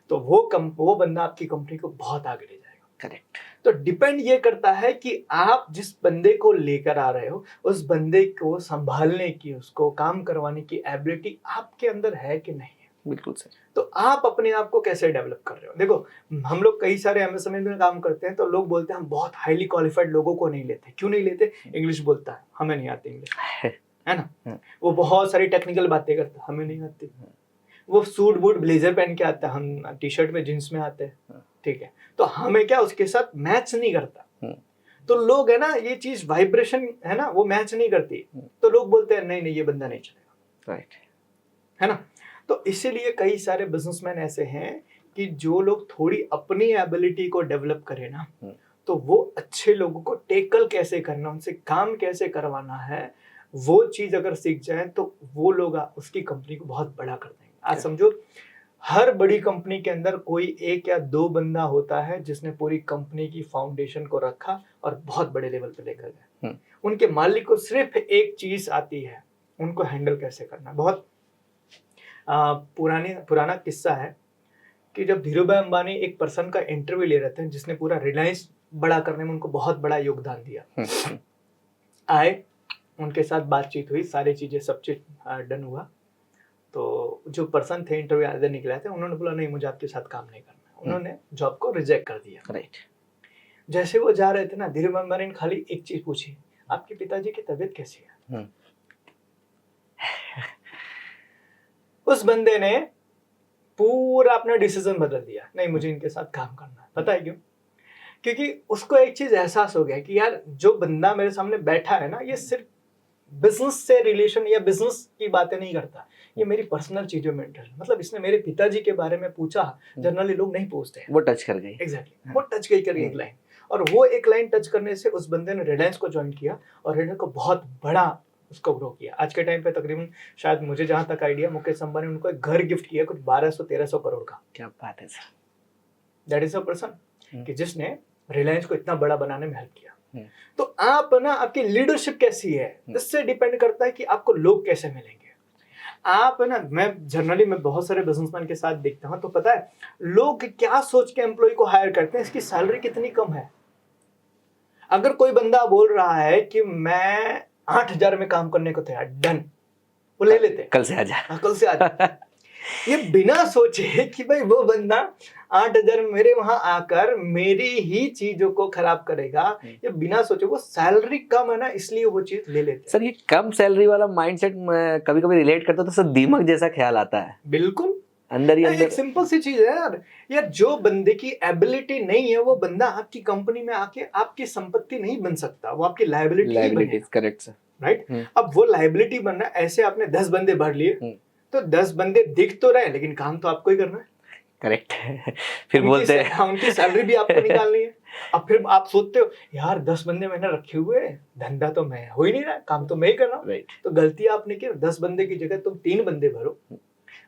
तो वो बंदा आपकी कंपनी को बहुत आगे ले जाएगा। करेक्ट। तो डिपेंड ये करता है कि आप जिस बंदे को लेकर आ रहे हो उस बंदे को संभालने की, उसको काम करवाने की एबिलिटी आपके अंदर है कि नहीं है। बिल्कुल सर। तो आप अपने आप को कैसे डेवलप कर रहे हो? देखो, हम लोग कई सारे एमएसएमई में काम करते हैं तो लोग बोलते हैं हम बहुत हाईली क्वालिफाइड लोगों को नहीं लेते। क्यों नहीं लेते? इंग्लिश बोलता है, हमें नहीं आती इंग्लिश, है ना। वो बहुत सारी टेक्निकल बातें करता है, हमें नहीं आती। वो सूट बूट ब्लेजर पहन के आता है, हम टी शर्ट में जींस में आते हैं। ठीक है। तो हमें क्या उसके साथ मैच नहीं करता। तो लोग है ना, ये चीज वाइब्रेशन है ना वो मैच नहीं करती, तो लोग बोलते हैं नहीं नहीं ये बंदा नहीं चलेगा। राइट। है ना। तो इसीलिए कई सारे बिजनेसमैन ऐसे हैं कि जो लोग थोड़ी अपनी एबिलिटी को डेवलप करें ना, तो वो अच्छे लोगों को टेकल कैसे करना, उनसे काम कैसे करवाना है, वो चीज अगर सीख जाए तो वो लोग उसकी कंपनी को बहुत बड़ा कर देंगे। आज समझो हर बड़ी कंपनी के अंदर कोई एक या दो बंदा होता है जिसने पूरी कंपनी की फाउंडेशन को रखा और बहुत बड़े लेवल पे लेकर गए। उनके मालिक को सिर्फ एक चीज आती है, उनको हैंडल कैसे करना। बहुत पुराना किस्सा है कि जब धीरूभाई अंबानी एक पर्सन का इंटरव्यू ले रहे थे जिसने पूरा रिलायंस बड़ा करने में उनको बहुत बड़ा योगदान दिया, आए, उनके साथ बातचीत हुई, सारी चीजें सब चीज डन हुआ। तो जो पर्सन थे इंटरव्यू आगे निकले थे, उन्होंने बोला नहीं मुझे आपके साथ काम नहीं करना, उन्होंने जॉब को रिजेक्ट कर दिया। राइट। जैसे वो जा रहे थे ना, धीरूभाई अंबानी ने खाली एक चीज पूछी, आपके पिताजी की तबीयत कैसी है? उस बंदे ने पूरा अपना डिसीजन बदल दिया, नहीं मुझे इनके साथ काम करना है। पता है क्यों? क्योंकि उसको एक चीज एहसास हो गया कि यार जो बंदा मेरे सामने बैठा है ना, ये सिर्फ बिजनेस से रिलेशन या बिजनेस की बातें नहीं करता, ये मेरी पर्सनल चीजों में इंटरेस्ट, मतलब इसने मेरे पिताजी के बारे में पूछा, जनरली लोग नहीं पूछते, वो टच कर गई। एग्जैक्टली, वो टच गई कर एक लाइन, और वो एक लाइन टच करने से उस बंदे ने रिलायंस को ज्वाइन किया और रिलायंस को बहुत बड़ा उसको ग्रो किया। आज के टाइम पे तकरीबन शायद मुझे जहां तक आइडिया, मुकेश अंबानी ने उनको एक घर गिफ्ट किया कुछ 1200-1300 करोड़ का। क्या बात है sir. That is a person कि जिसने रिलायंस को इतना बड़ा बनाने में हेल्प किया। तो आप ना, आपकी लीडरशिप कैसी है इससे डिपेंड करता है कि आपको लोग कैसे मिलेंगे। आप ना, मैं बहुत सारे बिजनेसमैन के साथ देखता हूं, तो पता है लोग क्या सोच के एम्प्लॉय को हायर करते हैं, इसकी सैलरी कितनी कम है। अगर कोई बंदा बोल रहा है कि मैं 8,000 में काम करने को तैयार, डन, वो ले लेते, कल से आजा, कल से आजा। ये बिना सोचे कि भाई वो बंदा 8,000 में मेरे वहां आकर मेरी ही चीजों को खराब करेगा, ये बिना सोचे, वो सैलरी कम है ना इसलिए वो चीज ले लेते हैं। सर ये कम सैलरी वाला माइंडसेट कभी कभी रिलेट करता तो सर दीमक जैसा ख्याल आता है बिल्कुल अंदर ही अंदर। एक सिंपल सी चीज है यार जो बंदे की एबिलिटी नहीं है वो बंदा आपकी कंपनी में आके आपकी संपत्ति नहीं बन सकता, वो आपकी लायबिलिटी। Correct sir, right. अब वो लायबिलिटी बनना, ऐसे आपने 10 बंदे भर लिए तो 10 बंदे दिख तो रहे लेकिन काम तो आपको ही करना है। करेक्ट है। फिर बोलते हैं उनकी सैलरी भी आपको निकालनी है। अब फिर आप सोचते हो यार 10 बंदे मैंने रखे हुए हैं, धंधा तो मैं हो ही नहीं रहा, काम तो मैं ही कर रहा हूँ। तो गलती आपने की, 10 बंदे की जगह तुम 3 बंदे भरो,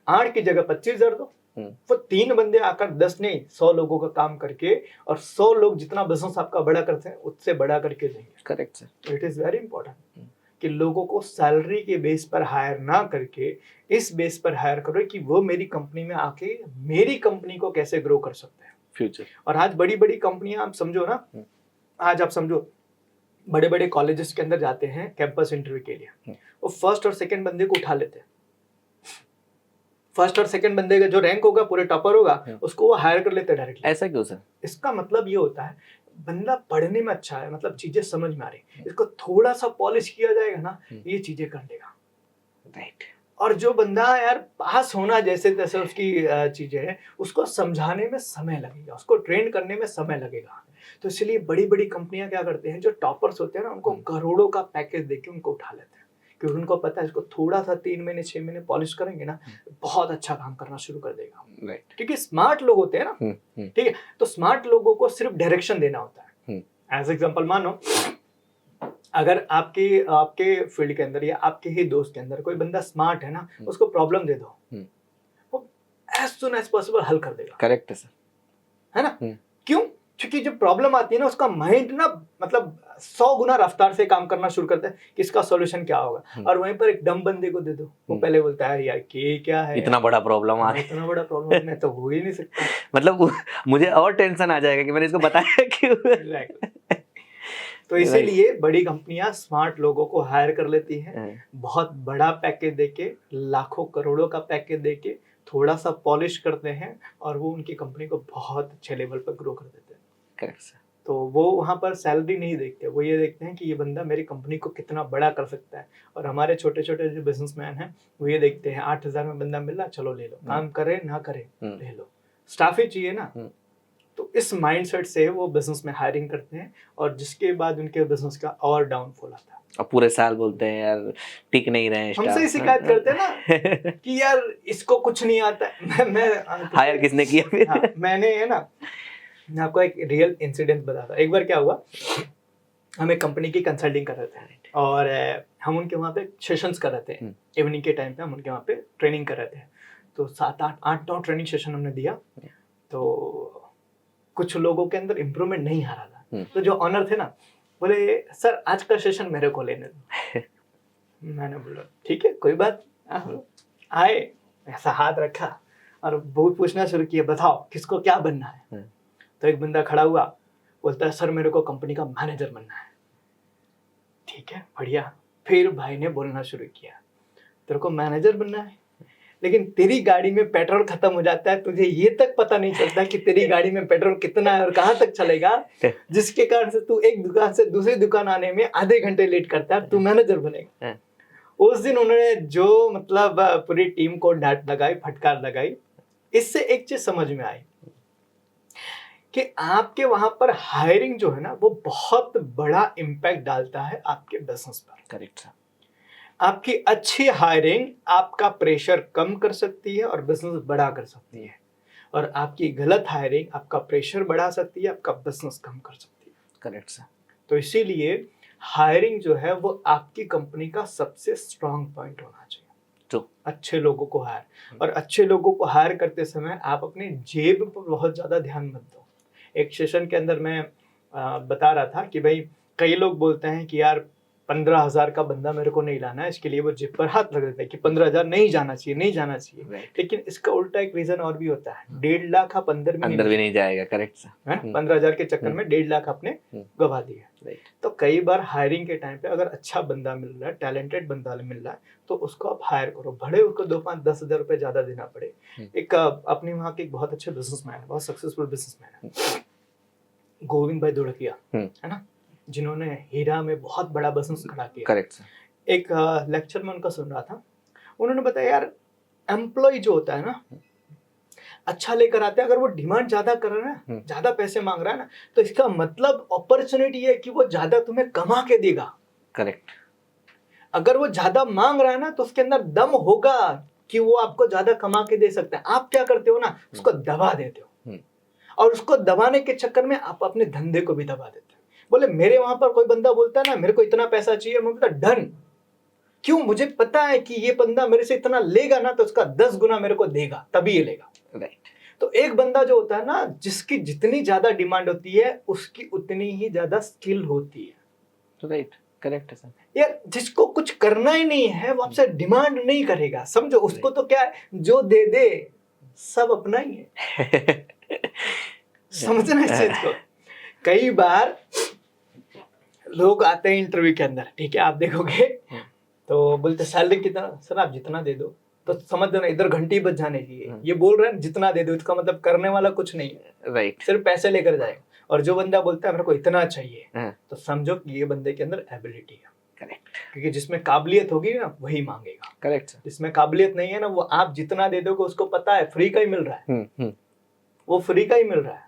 8 की जगह 25,000 दो। वो 3 बंदे आकर 10 नहीं 100 लोगों का काम करके, और 100 लोग जितना बिजनेस आपका बड़ा करते हैं उससे बड़ा करके देंगे। Correct sir. It is very important कि लोगों को सैलरी के बेस पर हायर ना करके इस बेस पर हायर करो कि वो मेरी कंपनी में आके मेरी कंपनी को कैसे ग्रो कर सकते हैं फ्यूचर। और आज बड़ी बड़ी कंपनियां, आप समझो ना, आज आप समझो बड़े बड़े कॉलेजेस के अंदर जाते हैं कैंपस इंटरव्यू के लिए, वो फर्स्ट और सेकंड बंदे को उठा लेते हैं। फर्स्ट और सेकंड बंदे का जो रैंक होगा, पूरे टॉपर होगा, उसको वो हायर कर लेते हैं डायरेक्टली। ऐसा क्यों सर? इसका मतलब ये होता है बंदा पढ़ने में अच्छा है, मतलब चीजें समझ में आ रही, इसको थोड़ा सा पॉलिश किया जाएगा ना, ये चीजें कर लेगा। राइट। और जो बंदा यार पास होना जैसे तैसे उसकी चीजें हैं, उसको समझाने में समय लगेगा, उसको ट्रेन करने में समय लगेगा। तो इसलिए बड़ी बड़ी कंपनियां क्या करते हैं, जो टॉपर्स होते हैं ना, उनको करोड़ों का पैकेज देके उनको उठा लेते हैं, क्योंकि उनको पता है इसको थोड़ा सा 3 महीने 6 महीने पॉलिश करेंगे ना, बहुत अच्छा काम करना शुरू कर देगा। राइट। क्योंकि स्मार्ट लोग होते हैं ना, ठीक है, तो स्मार्ट लोगों को सिर्फ डायरेक्शन देना होता है। एज एग्जांपल मानो अगर आपके फील्ड के अंदर या आपके ही दोस्त के अंदर कोई बंदा स्मार्ट है ना, उसको प्रॉब्लम दे दो, वो एज सुन एज पॉसिबल हल कर देगा। करेक्ट है सर, है ना? क्यों? क्योंकि जो प्रॉब्लम आती है ना, उसका माइंड ना मतलब 100 गुना रफ्तार से काम करना शुरू करता है कि इसका सॉल्यूशन क्या होगा। और वहीं पर एक डम बंदे को दे दो, वो पहले बोलता है यार ये क्या है, इतना बड़ा प्रॉब्लम आ गया, इतना बड़ा प्रॉब्लम मैं तो हो ही नहीं सकता। मतलब मुझे और टेंशन आ जाएगा कि मैंने इसको बताया क्यों। तो इसीलिए बड़ी कंपनियां स्मार्ट लोगों को हायर कर लेती हैं, बहुत बड़ा पैकेज देके, लाखों करोड़ों का पैकेज देके थोड़ा सा पॉलिश करते हैं और वो उनकी कंपनी को बहुत अच्छे लेवल पर ग्रो कर देते हैं। Correct sir. तो वो वहाँ पर सैलरी नहीं देखते, वो ये देखते हैं कि ये बंदा मेरी कंपनी को कितना बड़ा कर सकता है। और हमारे छोटे छोटे जो बिजनेसमैन हैं वो ये देखते हैं 8,000 में बंदा मिल रहा, चलो ले लो, काम करे ना करे ले लो, स्टाफ ही चाहिए ना। तो इस माइंडसेट से वो बिजनेस में हायरिंग करते हैं और जिसके बाद उनके बिजनेस का और डाउनफॉल आता है। और पूरे साल बोलते हैं यार टिक नहीं रहे हैं हमसे ही स्टाफ। शिकायत करते हैं ना कि यार इसको कुछ नहीं आता है। मैं हायर किसने किया फिर? हाँ, मैंने है ना, मैं आपको एक रियल इंसिडेंट बताता हूँ। एक बार क्या हुआ, हम एक कंपनी की कंसल्टिंग कर रहे थे और हम उनके वहाँ पे सेशंस कर रहे थे। इवनिंग के टाइम पे हम उनके वहाँ पे ट्रेनिंग कर रहे थे। तो 7-8 ट्रेनिंग सेशन हमने दिया। तो कुछ लोगों के अंदर इम्प्रूवमेंट नहीं आ रहा था। तो जो ऑनर थे ना, बोले सर आज का सेशन मेरे को लेने दो। मैंने बोला ठीक है कोई बात। आए, ऐसा हाथ रखा और बहुत पूछना शुरू किया, बताओ किसको क्या बनना है। तो एक बंदा खड़ा हुआ, बोलता है सर मेरे को कंपनी का मैनेजर बनना है। ठीक है बढ़िया। फिर भाई ने बोलना शुरू किया, तेरे को मैनेजर बनना है, लेकिन तेरी गाड़ी में पेट्रोल खत्म हो जाता है, तुझे ये तक पता नहीं चलता कि तेरी गाड़ी में पेट्रोल कितना है और कहाँ तक चलेगा, जिसके कारण से तू एक दुकान से दूसरी दुकान आने में आधे घंटे लेट करता है, तू मैनेजर बनेगा। उस दिन उन्होंने जो मतलब पूरी टीम को डांट लगाई, फटकार लगाई। इससे एक चीज समझ में आई कि आपके वहां पर हायरिंग जो है ना, वो बहुत बड़ा इम्पैक्ट डालता है आपके बिजनेस पर। Correct sir. आपकी अच्छी हायरिंग आपका प्रेशर कम कर सकती है और बिजनेस बड़ा कर सकती है, और आपकी गलत हायरिंग आपका प्रेशर बढ़ा सकती है, आपका बिजनेस कम कर सकती है। Correct sir. तो इसीलिए हायरिंग जो है वो आपकी कंपनी का सबसे स्ट्रांग पॉइंट होना चाहिए। तो अच्छे लोगों को हायर, और अच्छे लोगों को हायर करते समय आप अपने जेब पर बहुत ज्यादा ध्यान मत दो। एक सेशन के अंदर मैं बता रहा था कि भाई कई लोग बोलते हैं कि यार 15,000 का बंदा मेरे को नहीं लाना है, इसके लिए वो जेब पर हाथ लग देता है कि 15,000 नहीं जाना चाहिए, नहीं जाना चाहिए। लेकिन इसका उल्टा एक रीजन और भी होता है, 1.5 लाख आप अंदर भी नहीं जाएगा। Correct sir. 15,000 के चक्कर में 1.5 लाख आपने गवा दिया। तो कई बार हायरिंग के टाइम पे अगर अच्छा बंदा मिल रहा है, टैलेंटेड बंदा मिल रहा है, तो उसको आप हायर करो, भले उसको 2-5-10 हजार रुपए ज्यादा देना पड़े। एक अपने वहाँ के एक बहुत अच्छे बिजनेसमैन है, बहुत सक्सेसफुल बिजनेसमैन है, गोविंद भाई धुड़किया, है ना, जिन्होंने हीरा में बहुत बड़ा बिजनेस खड़ा किया। Correct sir. एक लेक्चर में उनका सुन रहा था, उन्होंने बताया यार एम्प्लॉय जो होता है ना, अच्छा लेकर आते हैं, अगर वो डिमांड ज्यादा कर रहा है ना, ज्यादा पैसे मांग रहा है ना, तो इसका मतलब अपॉर्चुनिटी है कि वो ज्यादा तुम्हें कमा के देगा। करेक्ट। अगर वो ज्यादा मांग रहा है ना, तो उसके अंदर दम होगा कि वो आपको ज्यादा कमा के दे सकता है। आप क्या करते हो ना, उसको दबा देते हो, और उसको दबाने के चक्कर में आप अपने धंधे को भी दबा देते हो। बोले मेरे वहां पर कोई बंदा बोलता है ना मेरे को इतना पैसा चाहिए, मैं बोलता डन, क्यों, मुझे पता है कि ये बंदा मेरे से इतना लेगा ना तो उसका 10 गुना मेरे को देगा, तभी ये लेगा। राइट। तो एक बंदा जो होता है ना, जिसकी जितनी ज्यादा डिमांड होती है उसकी उतनी ही ज्यादा स्किल होती है। राइट। करेक्ट है सर। यार जिसको कुछ करना ही नहीं है वो आपसे डिमांड नहीं करेगा, समझो। उसको तो क्या है, जो दे दे सब अपना ही है। समझना इस चीज को। कई बार लोग आते हैं इंटरव्यू के अंदर, ठीक है, आप देखोगे तो बोलते सैलरी कितना, सर आप जितना दे दो, तो समझ ना इधर घंटी बज जाने चाहिए। ये बोल रहे हैं जितना दे दो, इसका मतलब करने वाला कुछ नहीं है। राइट। सिर्फ पैसे लेकर जाएगा। और जो बंदा बोलता है मेरे को इतना चाहिए, तो समझो कि ये बंदे के अंदर एबिलिटी है। करेक्ट। क्योंकि जिसमें काबिलियत होगी ना वही मांगेगा। करेक्ट। जिसमें काबिलियत नहीं है ना, वो आप जितना दे दोगे उसको पता है फ्री का ही मिल रहा है, वो फ्री का ही मिल रहा है।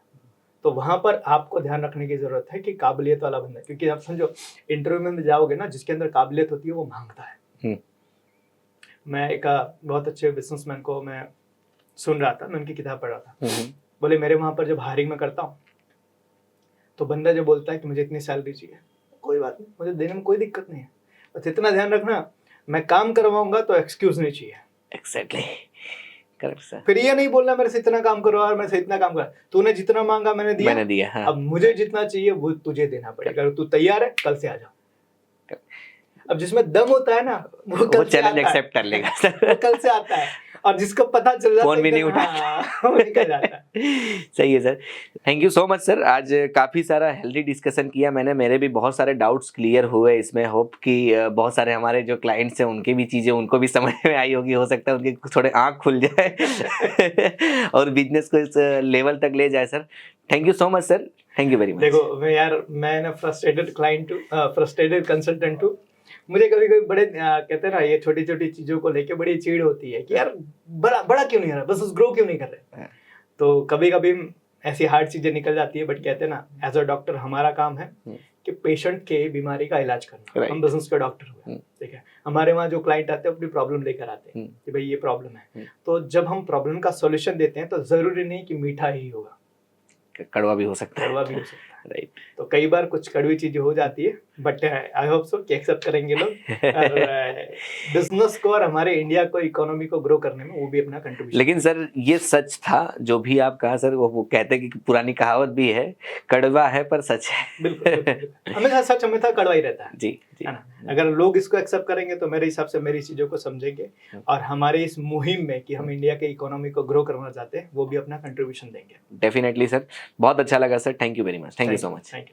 तो वहां पर आपको ध्यान रखने की जरूरत है कि काबिलियत वाला बंदा, क्योंकि आप समझो इंटरव्यू में जाओगे ना, जिसके अंदर काबिलियत होती है वो मांगता है। मैं एक बहुत अच्छे बिजनेसमैन को मैं सुन रहा था, मैं उनकी किताब पढ़ रहा था। बोले मेरे वहां पर जब हायरिंग में करता हूँ तो बंदा जो बोलता है कि मुझे इतनी सैलरी चाहिए, कोई बात नहीं, मुझे देने में कोई दिक्कत नहीं है, बस इतना ध्यान रखना मैं काम करवाऊंगा तो एक्सक्यूज नहीं चाहिए। एक्जेक्टली। Correct sir. फिर ये नहीं बोलना मेरे से इतना काम करो और मेरे से इतना काम कर, तूने जितना मांगा मैंने दिया, हाँ। अब मुझे जितना चाहिए वो तुझे देना पड़ेगा। अगर तू तैयार है कल से आ जा। अब जिसमें दम होता है ना वो चैलेंज एक्सेप्ट कर लेगा सर। वो कल से आता है, और जिसको पता चल जाता है फोन भी नहीं उठा, वो निकल जाता है। सही है sir. Thank you so much sir. आज काफ़ी सारा हेल्दी डिस्कशन किया मैंने, मेरे भी बहुत सारे डाउट्स क्लियर हुए इसमें। होप कि बहुत सारे हमारे जो क्लाइंट्स हैं उनकी भी चीज़ें उनको भी समझ में आई होगी, हो सकता है उनके थोड़े आँख खुल जाए और बिजनेस को इस लेवल तक ले जाए sir. Thank you so much sir, thank you very much. देखो मैं ना फ्रस्ट्रेटेड क्लाइंट हूँ, फ्रस्ट्रेटेड कंसल्टेंट हूँ। मुझे कभी कभी बड़े कहते हैं ना, ये छोटी छोटी चीजों को लेके बड़ी चिढ़ होती है कि यार बड़ा क्यों नहीं हो रहा, बस ग्रो क्यों नहीं कर रहे। तो कभी कभी ऐसी हार्ड चीजें निकल जाती है, बट कहते हैं ना, एज अ डॉक्टर हमारा काम है कि पेशेंट के बीमारी का इलाज करना। Right. हम बिजनेस के डॉक्टर हुए, ठीक है। हमारे वहाँ जो क्लाइंट आते हैं अपनी प्रॉब्लम लेकर आते हैं कि भाई ये प्रॉब्लम है, तो जब हम प्रॉब्लम का सॉल्यूशन देते हैं तो जरूरी नहीं कि मीठा ही होगा, कड़वा भी हो सकता है। कड़वा भी हो सकता है। राइट। तो कई बार कुछ कड़वी चीजें हो जाती है, बट आई होप सो कि एक्सेप्ट करेंगे लोग, और बिजनेस को और हमारे इंडिया को, इकोनॉमी को ग्रो करने में वो भी अपना कंट्रीब्यूशन। लेकिन सर ये सच था जो भी आप कहा सर, वो कहते हैं कि पुरानी कहावत भी है, कड़वा है पर सच है। बिल्कुल, बिल्कुल। हमेशा सच हमेशा कड़वा ही रहता है, जी जी। है ना। अगर लोग इसको एक्सेप्ट करेंगे तो मेरे हिसाब से मेरी चीजों को समझेंगे, और हमारे इस मुहिम में कि हम इंडिया के इकोनॉमी को ग्रो करना चाहते हैं, वो भी अपना कंट्रीब्यूशन देंगे। डेफिनेटली सर, बहुत अच्छा लगा sir, thank you very much, thank you so much. Thank you.